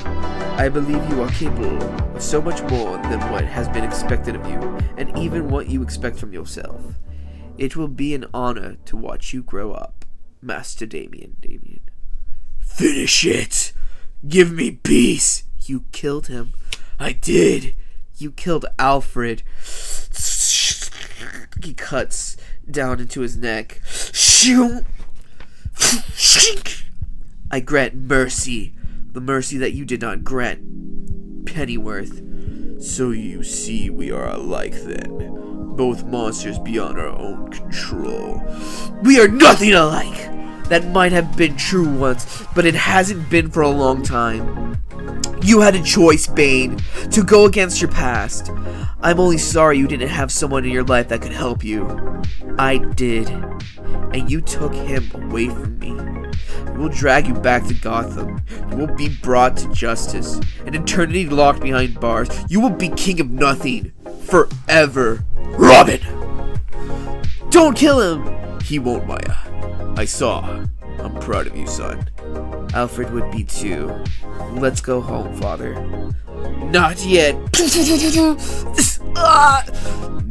I believe you are capable of so much more than what has been expected of you, and even what you expect from yourself. It will be an honor to watch you grow up, Master Damien. Finish it! Give me peace! You killed him. I did. You killed Alfred. He cuts down into his neck. I grant mercy. The mercy that you did not grant Pennyworth. So you see we are alike then. Both monsters beyond our own control. We are nothing alike! That might have been true once, but it hasn't been for a long time. You had a choice, Bane, to go against your past. I'm only sorry you didn't have someone in your life that could help you. I did, and you took him away from me. We will drag you back to Gotham. You will be brought to justice. An eternity locked behind bars. You will be king of nothing. Forever. Robin! Don't kill him! He won't, Maya. I saw. I'm proud of you, son. Alfred would be too. Let's go home, father. Not yet.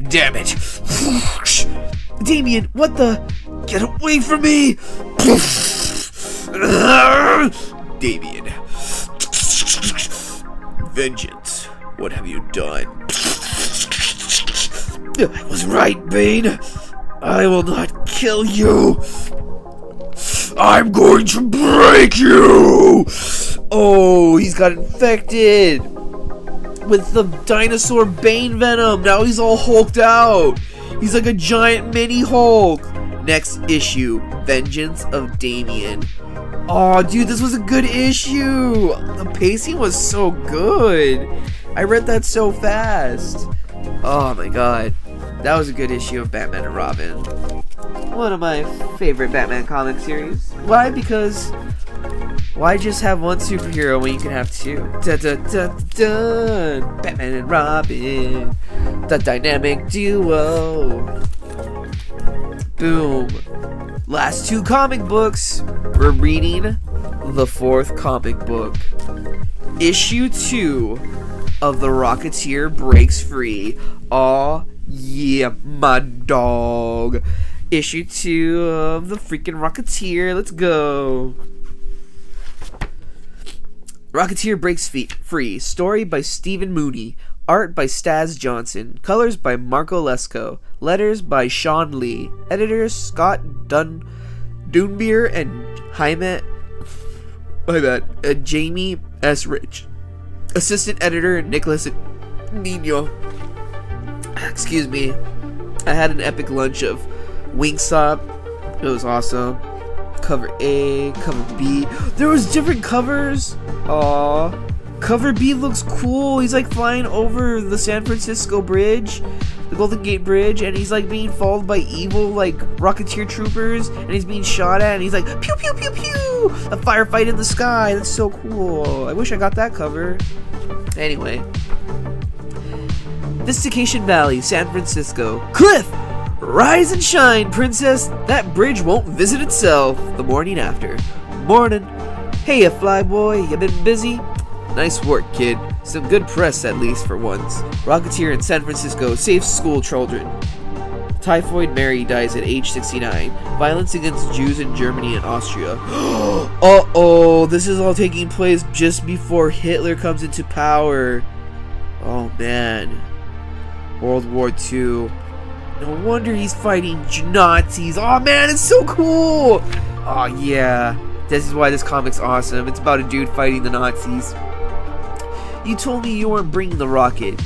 Damn it. Damien, what the? Get away from me! Damien. Vengeance. What have you done? I was right, Bane. I will not kill you. I'm going to break you! Oh, he's got infected with the dinosaur Bane venom. Now he's all hulked out. He's like a giant mini Hulk. Next issue, Vengeance of Damien. Oh, dude, this was a good issue. The pacing was so good. I read that so fast. Oh my god. That was a good issue of Batman and Robin. One of my favorite Batman comic series. Why? Because why just have one superhero when you can have two? Batman and Robin, the dynamic duo. Boom. Last two comic books. We're reading the fourth comic book. Issue 2 of The Rocketeer Breaks Free. Aw, yeah, my dog. Issue 2 of The freaking Rocketeer. Let's go. Rocketeer Breaks Free. Story by Stephen Mooney. Art by Staz Johnson. Colors by Marco Lesko. Letters by Sean Lee. Editors Scott Dunbier and Jaime. My bad. Jamie S. Rich. Assistant editor Nicholas Nino. Excuse me. I had an epic lunch of Wingstop. It was awesome. Cover A, cover B. There was different covers. Aww. Cover B looks cool. He's like flying over the San Francisco Bridge, the Golden Gate Bridge, and he's like being followed by evil like Rocketeer troopers, and he's being shot at, and he's like pew pew pew pew. A firefight in the sky. That's so cool. I wish I got that cover. Anyway, Vistication Valley, San Francisco. Cliff, rise and shine, princess. That bridge won't visit itself. The morning after. Morning. Hey, a flyboy. You been busy? Nice work, kid. Some good press, at least, for once. Rocketeer in San Francisco saves school children. Typhoid Mary dies at age 69. Violence against Jews in Germany and Austria. Uh-oh, this is all taking place just before Hitler comes into power. Oh, man. World War II. No wonder he's fighting Nazis. Oh, man, it's so cool. Oh, yeah. This is why this comic's awesome. It's about a dude fighting the Nazis. You told me you weren't bringing the rocket.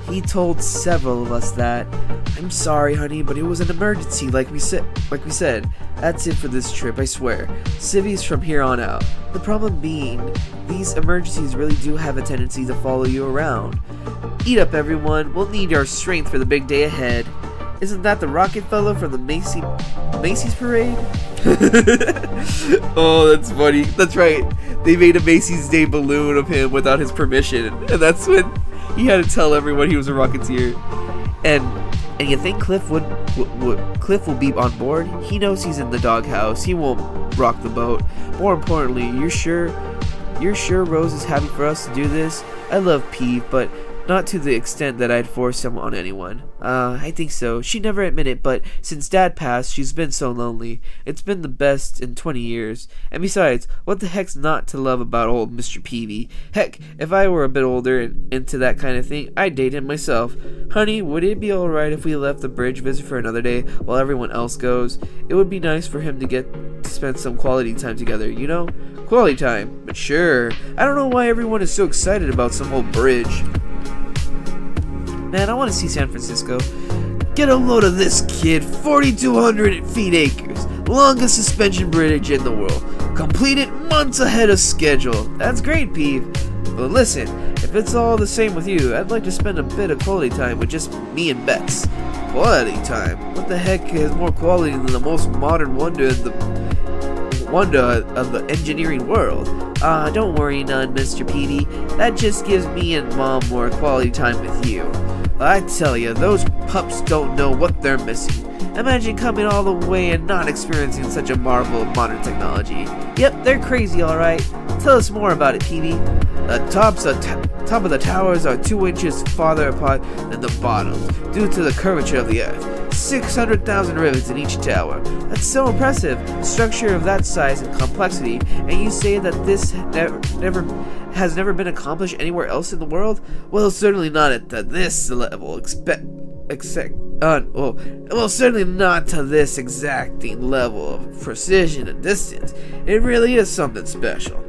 He told several of us that. I'm sorry, honey, but it was an emergency, like we said. That's it for this trip, I swear. Civvies from here on out. The problem being, these emergencies really do have a tendency to follow you around. Eat up, everyone. We'll need our strength for the big day ahead. Isn't that the rocket fellow from the Macy's parade? Oh, that's funny. That's right. They made a Macy's Day balloon of him without his permission, and that's when he had to tell everyone he was a Rocketeer. And you think Cliff Cliff will be on board? He knows he's in the doghouse. He won't rock the boat. More importantly, you're sure Rose is happy for us to do this? I love Pete, but not to the extent that I'd force him on anyone. I think so. She never admitted, but since Dad passed, she's been so lonely. It's been the best in 20 years. And besides, what the heck's not to love about old Mr. Peavy? Heck, if I were a bit older and into that kind of thing, I'd date him myself. Honey, would it be alright if we left the bridge visit for another day while everyone else goes? It would be nice for him to get to spend some quality time together, you know? Quality time, but sure. I don't know why everyone is so excited about some old bridge. Man, I want to see San Francisco. Get a load of this, kid. 4,200 feet acres. Longest suspension bridge in the world. Completed months ahead of schedule. That's great, Peeve. But listen, if it's all the same with you, I'd like to spend a bit of quality time with just me and Bex. Quality time? What the heck has more quality than the most modern wonder of the engineering world? Don't worry none, Mr. Peavy. That just gives me and Mom more quality time with you. I tell you, those pups don't know what they're missing. Imagine coming all the way and not experiencing such a marvel of modern technology. Yep, they're crazy, alright. Tell us more about it, Peavy. The top of the towers are 2 inches farther apart than the bottom, due to the curvature of the earth. 600,000 rivets in each tower. That's so impressive. A structure of that size and complexity, and you say that this has never been accomplished anywhere else in the world? Well, certainly not at this level. Certainly not to this exacting level of precision and distance. It really is something special.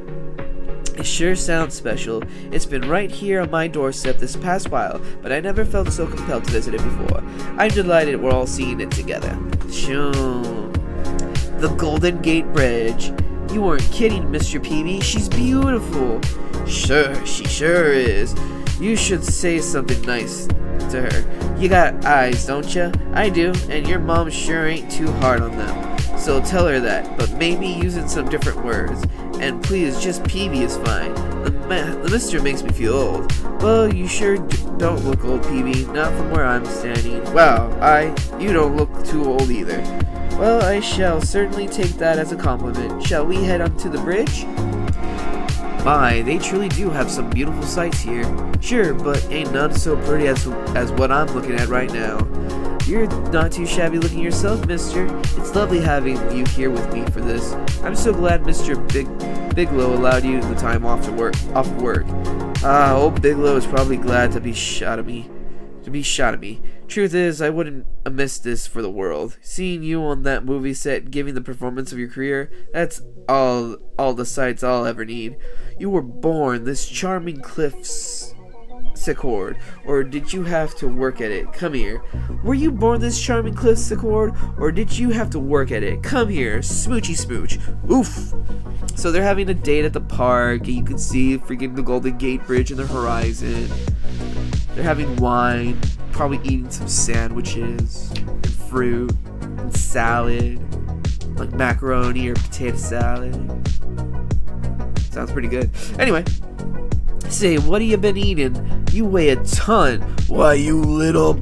It sure sounds special. It's been right here on my doorstep this past while, but I never felt so compelled to visit it before. I'm delighted we're all seeing it together. Sure. The Golden Gate Bridge. You weren't kidding, Mr. Peavy. She's beautiful. Sure, she sure is. You should say something nice to her. You got eyes, don't you? I do, and your mom sure ain't too hard on them. So tell her that, but maybe using some different words. And please, just Peavy is fine. The mister makes me feel old. Well, you sure don't look old, Peavy. Not from where I'm standing. Wow, you don't look too old either. Well, I shall certainly take that as a compliment. Shall we head up to the bridge? My, they truly do have some beautiful sights here. Sure, but ain't none so pretty as what I'm looking at right now. You're not too shabby looking yourself, mister. It's lovely having you here with me for this. I'm so glad Mr. Bigelow allowed you the time off work. Old Bigelow is probably glad to be shot at me. Truth is, I wouldn't have missed this for the world. Seeing you on that movie set, giving the performance of your career, that's all the sights I'll ever need. You were born this charming cliff's Secord, or did you have to work at it? Come here. Were you born this charming cliff Secord, or did you have to work at it? Come here, smoochy smooch. Oof. So they're having a date at the park, and you can see freaking the Golden Gate Bridge in the horizon. They're having wine, probably eating some sandwiches, and fruit, and salad, like macaroni or potato salad. Sounds pretty good. Anyway. Say, what have you been eating? You weigh a ton. Why, you little...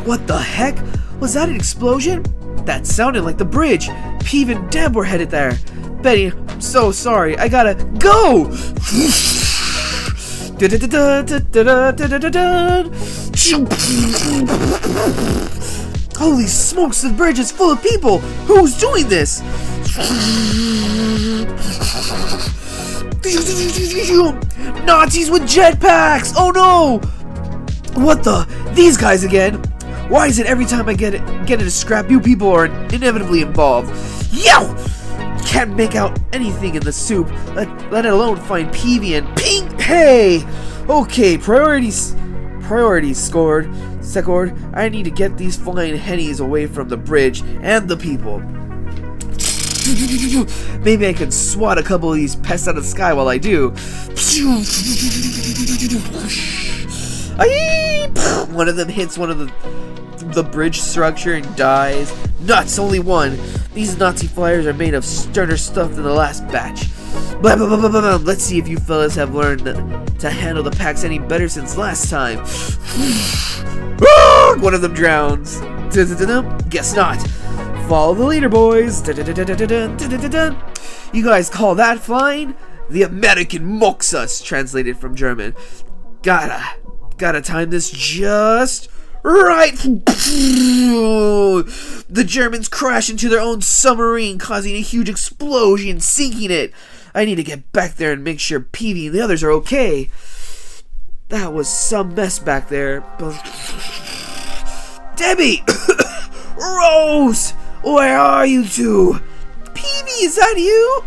What the heck? Was that an explosion? That sounded like the bridge. Peeve and Deb were headed there. Betty, I'm so sorry. I gotta go! Holy smokes, the bridge is full of people! Who's doing this? Nazis with jetpacks! Oh no! What the? These guys again? Why is it every time I get in a scrap, you people are inevitably involved? Yow! Can't make out anything in the soup, let alone find Peavy and Pink. Hey! Okay, priorities scored. Secord, I need to get these flying hennies away from the bridge and the people. Maybe I can swat a couple of these pests out of the sky while I do. One of them hits one of the bridge structure and dies. Nuts, only one. These Nazi flyers are made of sterner stuff than the last batch. Blah, blah, blah, blah, blah. Let's see if you fellas have learned to handle the packs any better since last time. One of them drowns. Guess not. Follow the leader, boys. You guys call that flying? The American mocks us, translated from German. Gotta time this just right. The Germans crash into their own submarine, causing a huge explosion, sinking it. I need to get back there and make sure Peavy and the others are okay. That was some mess back there. Debbie! Rose! Where are you two? Peavy, is that you?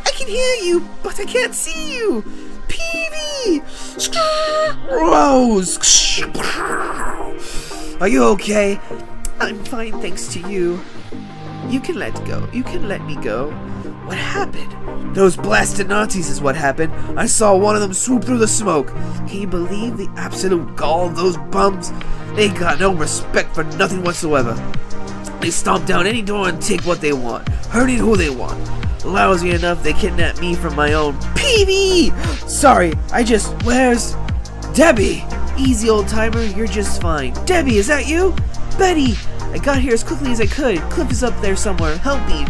I can hear you, but I can't see you. Peavy! Rose! Are you okay? I'm fine, thanks to you. You can let go. You can let me go. What happened? Those blasted Nazis is what happened. I saw one of them swoop through the smoke. Can you believe the absolute gall of those bums? They got no respect for nothing whatsoever. They stomp down any door and take what they want, hurting who they want. Lousy enough, they kidnapped me from my own PV! Sorry, where's Debbie? Easy, old timer, you're just fine. Debbie, is that you? Betty! I got here as quickly as I could. Cliff is up there somewhere. Help me.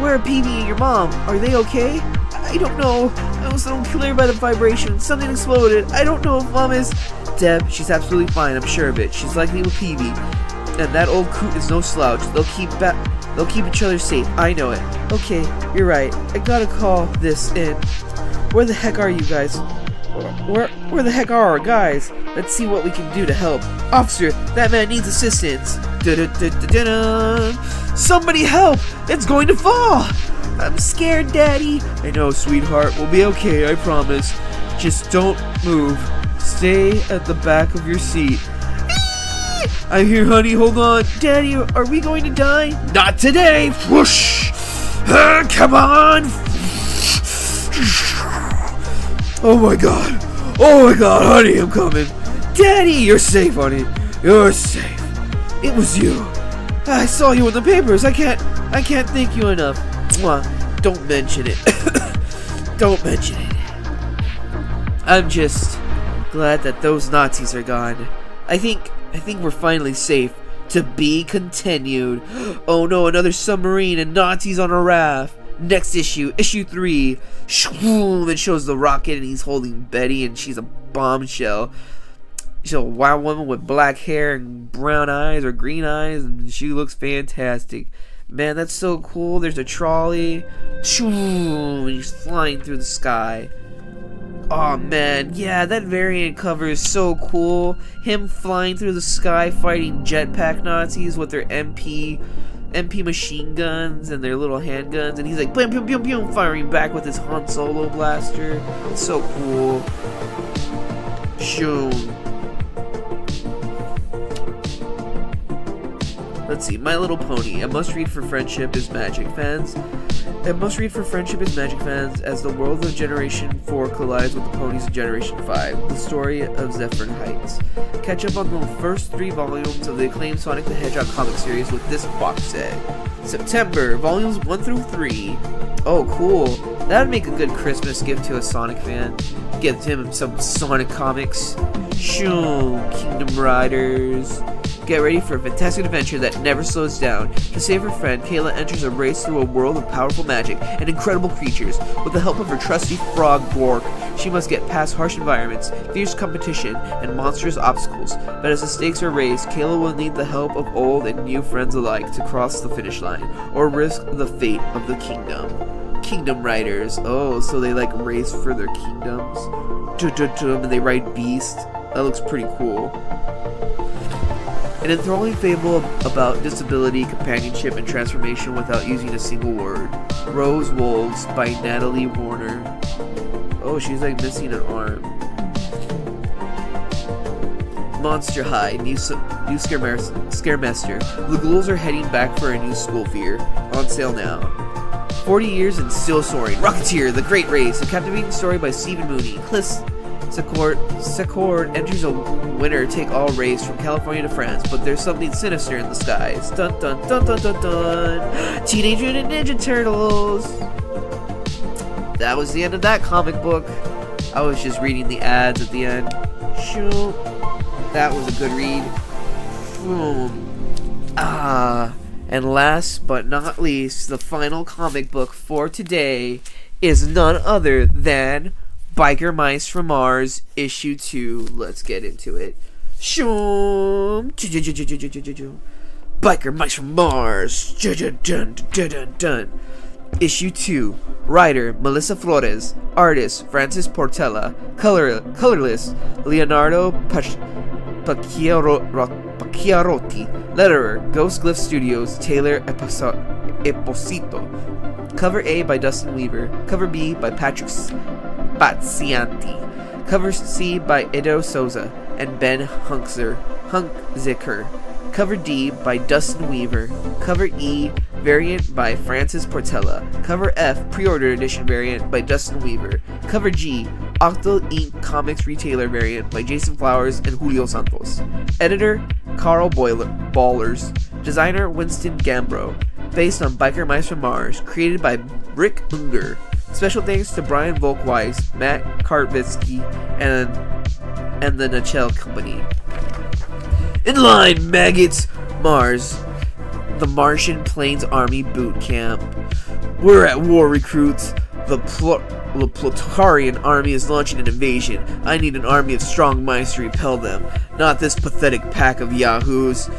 Where are PV and your mom? Are they okay? I don't know. I was thrown clear by the vibration. Something exploded. I don't know if Mom is... Deb, she's absolutely fine. I'm sure of it. She's likely with PV. And that old coot is no slouch. They'll keep each other safe. I know it. Okay, you're right. I gotta call this in. Where the heck are you guys? Where the heck are our guys? Let's see what we can do to help. Officer, that man needs assistance. Somebody help! It's going to fall! I'm scared, Daddy. I know, sweetheart. We'll be okay, I promise. Just don't move. Stay at the back of your seat. I'm here, honey. Hold on. Daddy, are we going to die? Not today! Whoosh! Come on! Oh my god, honey, I'm coming. Daddy, you're safe, honey. You're safe. It was you. I saw you in the papers. I can't thank you enough. Mwah. Don't mention it. Don't mention it. I'm just glad that those Nazis are gone. I think we're finally safe. To be continued. Oh no, another submarine and Nazis on a raft. Next issue, issue 3. Shwoom, it shows the rocket and he's holding Betty and she's a bombshell. She's a wild woman with black hair and brown eyes or green eyes and she looks fantastic. Man, that's so cool. There's a trolley. Shwoom, and he's flying through the sky. Oh man, yeah, that variant cover is so cool. Him flying through the sky fighting jetpack Nazis with their MP machine guns and their little handguns, and he's like boom, boom, boom, boom, firing back with his Han Solo blaster. It's so cool. Shoom. Let's see, My Little Pony. A must-read for Friendship is Magic fans. A must-read for Friendship is Magic fans as the world of Generation 4 collides with the ponies of Generation 5. The story of Zephyr Heights. Catch up on the first 3 volumes of the acclaimed Sonic the Hedgehog comic series with this box set. September, volumes 1 through 3. Oh, cool. That would make a good Christmas gift to a Sonic fan. Give him some Sonic comics. Shoo, Kingdom Riders. Get ready for a fantastic adventure that never slows down. To save her friend, Kayla enters a race through a world of powerful magic and incredible creatures. With the help of her trusty frog, Bork, she must get past harsh environments, fierce competition, and monstrous obstacles. But as the stakes are raised, Kayla will need the help of old and new friends alike to cross the finish line, or risk the fate of the kingdom. Kingdom Riders. Oh, so they like race for their kingdoms. And they ride Beast. That looks pretty cool. An enthralling fable about disability, companionship, and transformation without using a single word. Rose Wolves by Natalie Warner. Oh, she's like missing an arm. Monster High, new Scaremester. The ghouls are heading back for a new school fear. On sale now. 40 years and still soaring. Rocketeer, The Great Race. A captivating story by Stephen Mooney. Cliff Secord enters a winner-take-all race from California to France, but there's something sinister in the skies. Dun dun dun dun dun dun! Teenage Mutant Ninja Turtles! That was the end of that comic book. I was just reading the ads at the end. Shoot. That was a good read. Boom. And last but not least, the final comic book for today is none other than Biker Mice from Mars, issue 2. Let's get into it. Shoom. Biker Mice from Mars. Issue 2. Writer Melissa Flores. Artist Francis Portela. Colorless Leonardo Pacchiarotti. Letterer Ghost Glyph Studios. Taylor Esposito. Cover A by Dustin Weaver. Cover B by Patrick Spazianti. Cover C by Edo Souza and Ben Hunkziker. Cover D by Dustin Weaver. Cover E variant by Francis Portela. Cover F, pre-order edition variant by Dustin Weaver. Cover G, Octo Inc. Comics retailer variant by Jason Flowers and Julio Santos. Editor, Carl Ballers. Designer, Winston Gambro. Based on Biker Mice from Mars. Created by Rick Unger. Special thanks to Brian Volkweiss, Matt Kartvitsky, and the Nachel Company. In line, maggots! Mars. The Martian Plains Army Boot Camp. We're at war, recruits. The Plutarian army is launching an invasion. I need an army of strong mice to repel them, not this pathetic pack of yahoos.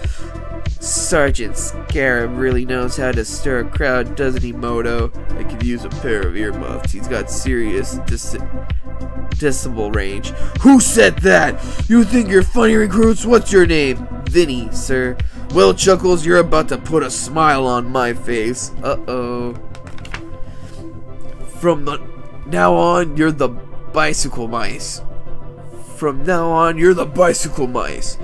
Sergeant Scarab really knows how to stir a crowd, doesn't he, Moto? I could use a pair of earmuffs. He's got serious decibel range. Who said that? You think you're funny, recruits? What's your name? Vinny, sir. Well, Chuckles, you're about to put a smile on my face. Uh-oh. From now on, you're the bicycle mice. From now on, you're the bicycle mice.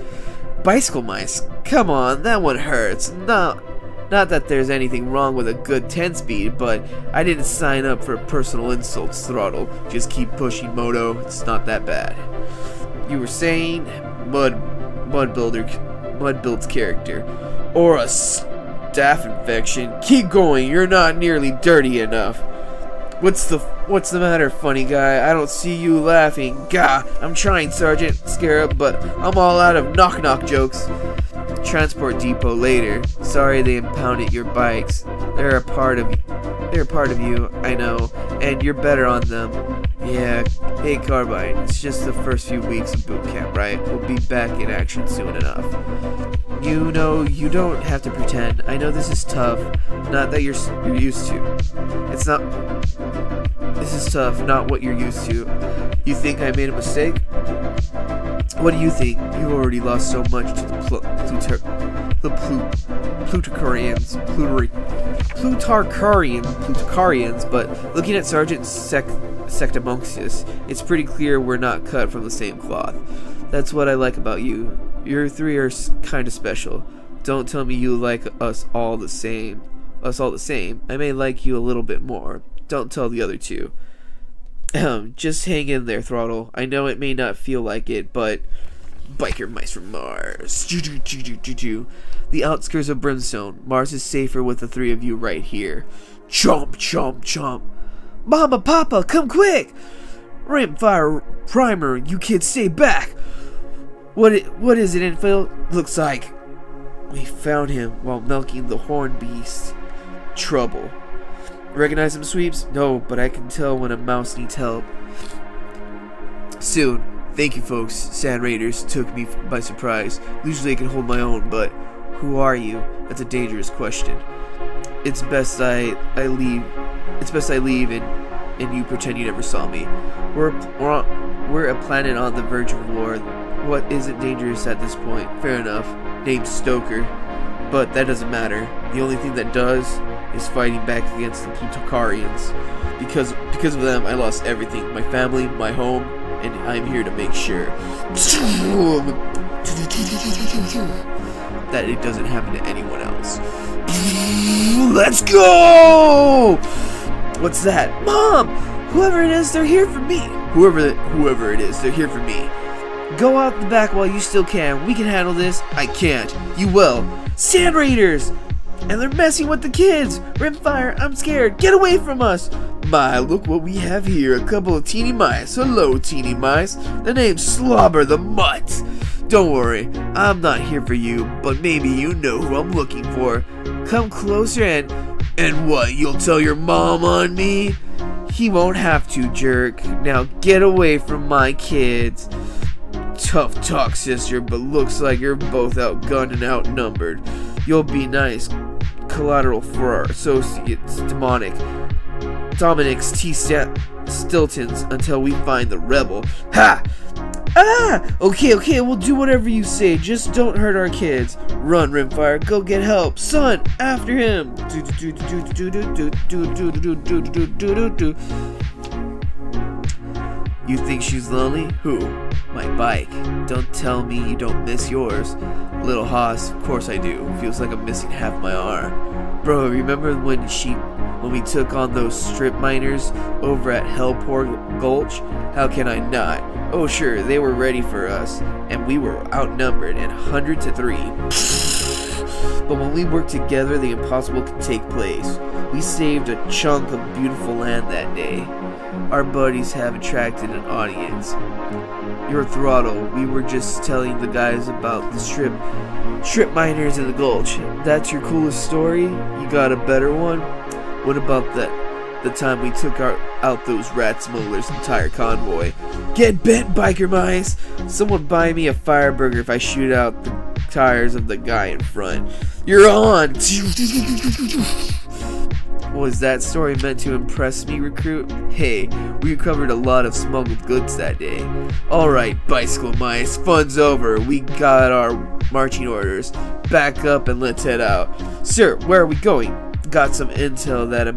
Bicycle mice? Come on, that one hurts. Not that there's anything wrong with a good 10-speed, but I didn't sign up for personal insults, Throttle. Just keep pushing, Moto. It's not that bad. You were saying Mud builds character. Or a staph infection. Keep going, you're not nearly dirty enough. What's the matter, funny guy? I don't see you laughing. Gah, I'm trying, Sergeant Scarab, but I'm all out of knock-knock jokes. Transport depot later. Sorry they impounded your bikes. They're a part of you, I know, and you're better on them. Yeah, hey Carbine, it's just the first few weeks of boot camp, right? We'll be back in action soon enough. You know, you don't have to pretend. I know this is tough, not that you're used to. This is tough, not what you're used to. You think I made a mistake? What do you think? You already lost so much to the Plutarcharians, but looking at Sergeant Sectamonxius, it's pretty clear we're not cut from the same cloth. That's what I like about you. You three are kind of special. Don't tell me you like us all the same. I may like you a little bit more. Don't tell the other two. Just hang in there, Throttle. I know it may not feel like it, but Biker Mice from Mars. The outskirts of Brimstone. Mars is safer with the three of you right here. Chomp, chomp, chomp. Mama, Papa, come quick! Rimfire Primer, you kids stay back! What is it, Infield? Looks like we found him while milking the horn beast. Trouble. Recognize him, Sweeps? No, but I can tell when a mouse needs help. Soon. Thank you, folks. Sand Raiders took me by surprise. Usually I can hold my own, but who are you? That's a dangerous question. It's best I leave. It's best I leave and you pretend you never saw me. We're a planet on the verge of war. What isn't dangerous at this point? Fair enough. Named Stoker. But that doesn't matter. The only thing that does is fighting back against the Plutocarians. Because of them, I lost everything. My family, my home, and I'm here to make sure that it doesn't happen to anyone else. Let's go! What's that? Mom! Whoever it is, they're here for me. Whoever it is, they're here for me. Go out the back while you still can. We can handle this. I can't. You will. Sand Raiders! And they're messing with the kids! Rimfire, I'm scared! Get away from us! My, look what we have here. A couple of teeny mice. Hello, teeny mice. The name's Slobber the Mutt. Don't worry, I'm not here for you, but maybe you know who I'm looking for. Come closer and what, you'll tell your mom on me? He won't have to, jerk. Now get away from my kids. Tough talk, sister, but looks like you're both outgunned and outnumbered. You'll be nice. Collateral for our associates, Dominic's T. Stiltons, until we find the rebel. Ha! Ah! Okay, we'll do whatever you say. Just don't hurt our kids. Run, Rimfire. Go get help. Son, after him. You think she's lonely? Who? My bike. Don't tell me you don't miss yours. Little Haas, of course I do. Feels like I'm missing half my arm. Bro, remember when we took on those strip miners over at Hellport Gulch? How can I not? Oh sure, they were ready for us, and we were outnumbered and 100 to 3. But when we work together, the impossible can take place. We saved a chunk of beautiful land that day. Our buddies have attracted an audience. Your throttle, we were just telling the guys about the strip miners in the gulch. That's your coolest story? You got a better one? What about the time we took out those rat smugglers' entire convoy? Get bent, biker mice! Someone buy me a fire burger if I shoot out the tires of the guy in front. You're on! Was that story meant to impress me, recruit? Hey, we recovered a lot of smuggled goods that day. Alright, bicycle mice, fun's over. We got our marching orders. Back up and let's head out. Sir, where are we going? Got some intel that a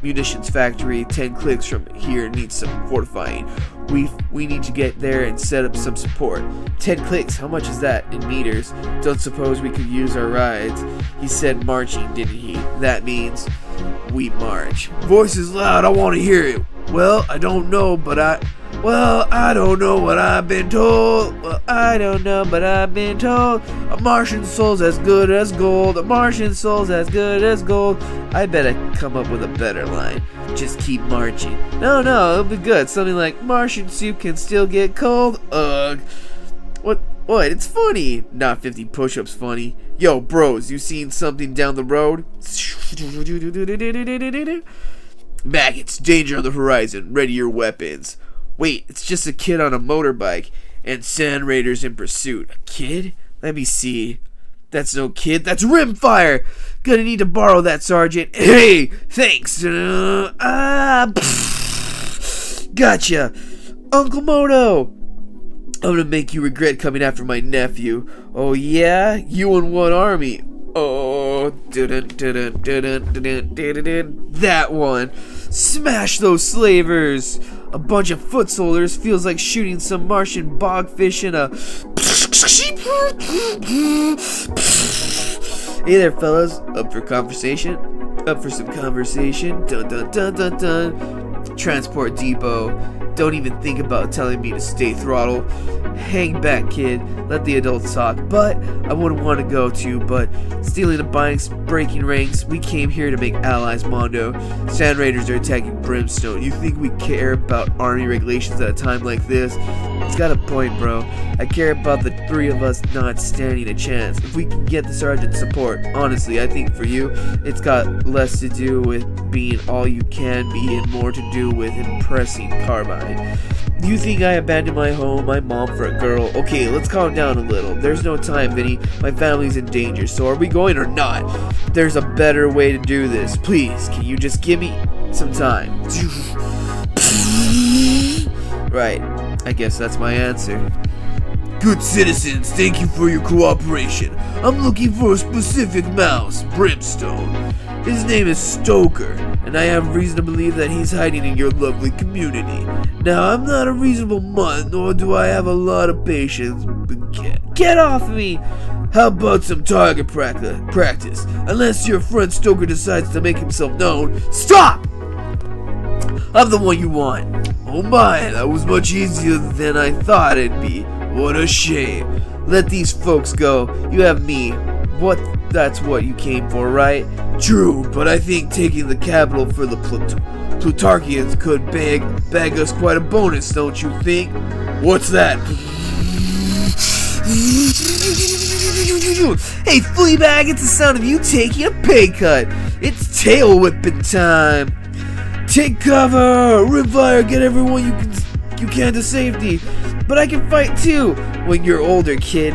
munitions factory 10 clicks from here needs some fortifying. We need to get there and set up some support. 10 clicks, how much is that in meters? Don't suppose we could use our rides? He said marching, didn't he? That means we march. Voice is loud, I want to hear it. Well, I don't know, but I don't know what I've been told. Well, I don't know, but I've been told. A Martian soul's as good as gold. A Martian soul's as good as gold. I bet I come up with a better line. Just keep marching. No, it'll be good. Something like, Martian soup can still get cold. Ugh. What? It's funny. Not 50 push-ups funny. Yo, bros, you seen something down the road? Maggots, danger on the horizon. Ready your weapons. Wait, it's just a kid on a motorbike. And sand raiders in pursuit. A kid? Let me see. That's no kid. That's rimfire. Gonna need to borrow that, Sergeant. Hey, thanks. Gotcha. Uncle Moto. I'm gonna make you regret coming after my nephew. Oh yeah? You and what army? Oh, that one. Smash those slavers. A bunch of foot soldiers feels like shooting some Martian bogfish in a... Hey there, fellas. Up for conversation? Up for some conversation? Dun dun dun dun dun. Transport depot. Don't even think about telling me to stay throttle. Hang back, kid. Let the adults talk. But I wouldn't want to go to. But stealing the bikes, breaking ranks. We came here to make allies, Mondo. Sand raiders are attacking Brimstone. You think we care about army regulations at a time like this? It's got a point, bro. I care about the three of us not standing a chance. If we can get the sergeant's support, honestly, I think for you, it's got less to do with being all you can be and more to do with impressing Carbine. Do you think I abandoned my home, my mom for a girl? Okay, let's calm down a little. There's no time, Vinny. My family's in danger, so are we going or not? There's a better way to do this. Please, can you just give me some time? Right, I guess that's my answer. Good citizens, thank you for your cooperation. I'm looking for a specific mouse, Brimstone. His name is Stoker, and I have reason to believe that he's hiding in your lovely community. Now, I'm not a reasonable mutt, nor do I have a lot of patience, but get off me! How about some target practice? Unless your friend Stoker decides to make himself known. Stop! I'm the one you want. Oh my, that was much easier than I thought it'd be. What a shame. Let these folks go. You have me. That's what you came for, right? True, but I think taking the capital for the Plutarchians could bag us quite a bonus, don't you think? What's that? Hey, Fleabag, it's the sound of you taking a pay cut. It's tail whipping time. Take cover! Rimfire, get everyone you can to safety. But I can fight too when you're older, kid.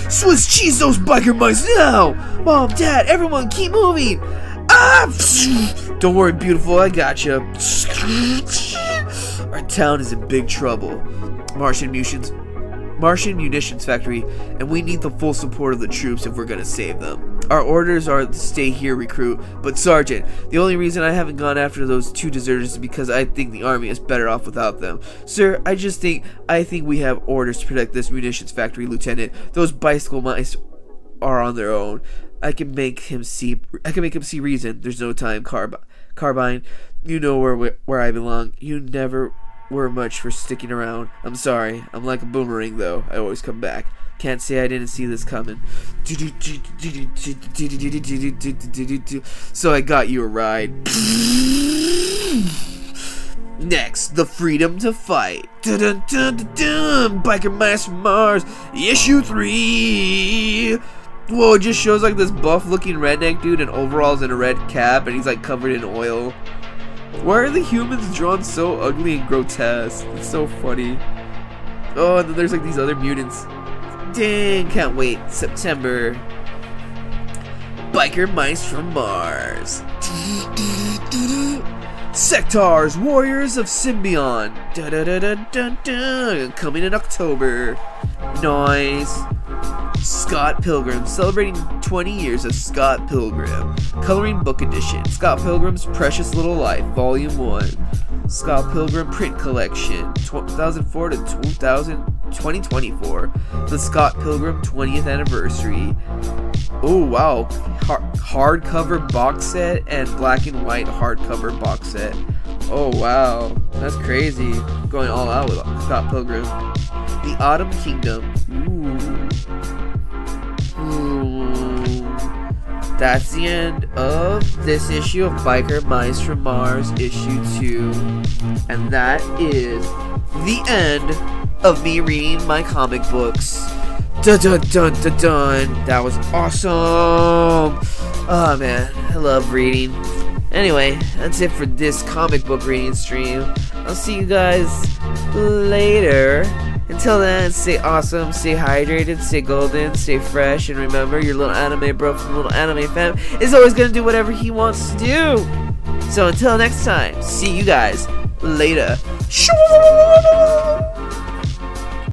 Swiss cheese those biker mice now! Mom, Dad, everyone keep moving! Ah! Don't worry, beautiful, I gotcha. Our town is in big trouble. Martian Martian munitions factory, and we need the full support of the troops if we're gonna save them. Our orders are to stay here, recruit, but Sergeant, the only reason I haven't gone after those 2 deserters is because I think the army is better off without them. Sir, I think we have orders to protect this munitions factory, Lieutenant. Those bicycle mice are on their own. I can make him see reason. There's no time, Carbine. You know where I belong. You never were much for sticking around. I'm sorry. I'm like a boomerang, though. I always come back. Can't say I didn't see this coming. So I got you a ride. Next, the freedom to fight. Biker Mice from Mars, issue 3. Whoa, it just shows like this buff-looking redneck dude in overalls and a red cap, and he's like covered in oil. Why are the humans drawn so ugly and grotesque? It's so funny. Oh, and then there's like these other mutants. Dang, can't wait. September. Biker Mice from Mars. Sectars, Warriors of Symbion. Coming in October. Nice. Scott Pilgrim, celebrating 20 years of Scott Pilgrim. Coloring Book Edition. Scott Pilgrim's Precious Little Life, Volume 1. Scott Pilgrim Print Collection, 2004 to 2024. The Scott Pilgrim 20th Anniversary. Oh wow, hardcover box set and black and white hardcover box set. Oh wow, that's crazy. Going all out with Scott Pilgrim. The Autumn Kingdom. That's the end of this issue of Biker Mice from Mars, issue 2. And that is the end of me reading my comic books. Dun dun dun dun dun. That was awesome. Oh man, I love reading. Anyway, that's it for this comic book reading stream. I'll see you guys later. Until then, stay awesome, stay hydrated, stay golden, stay fresh, and remember, your little anime bro from the little anime fam is always gonna do whatever he wants to do. So until next time, see you guys later.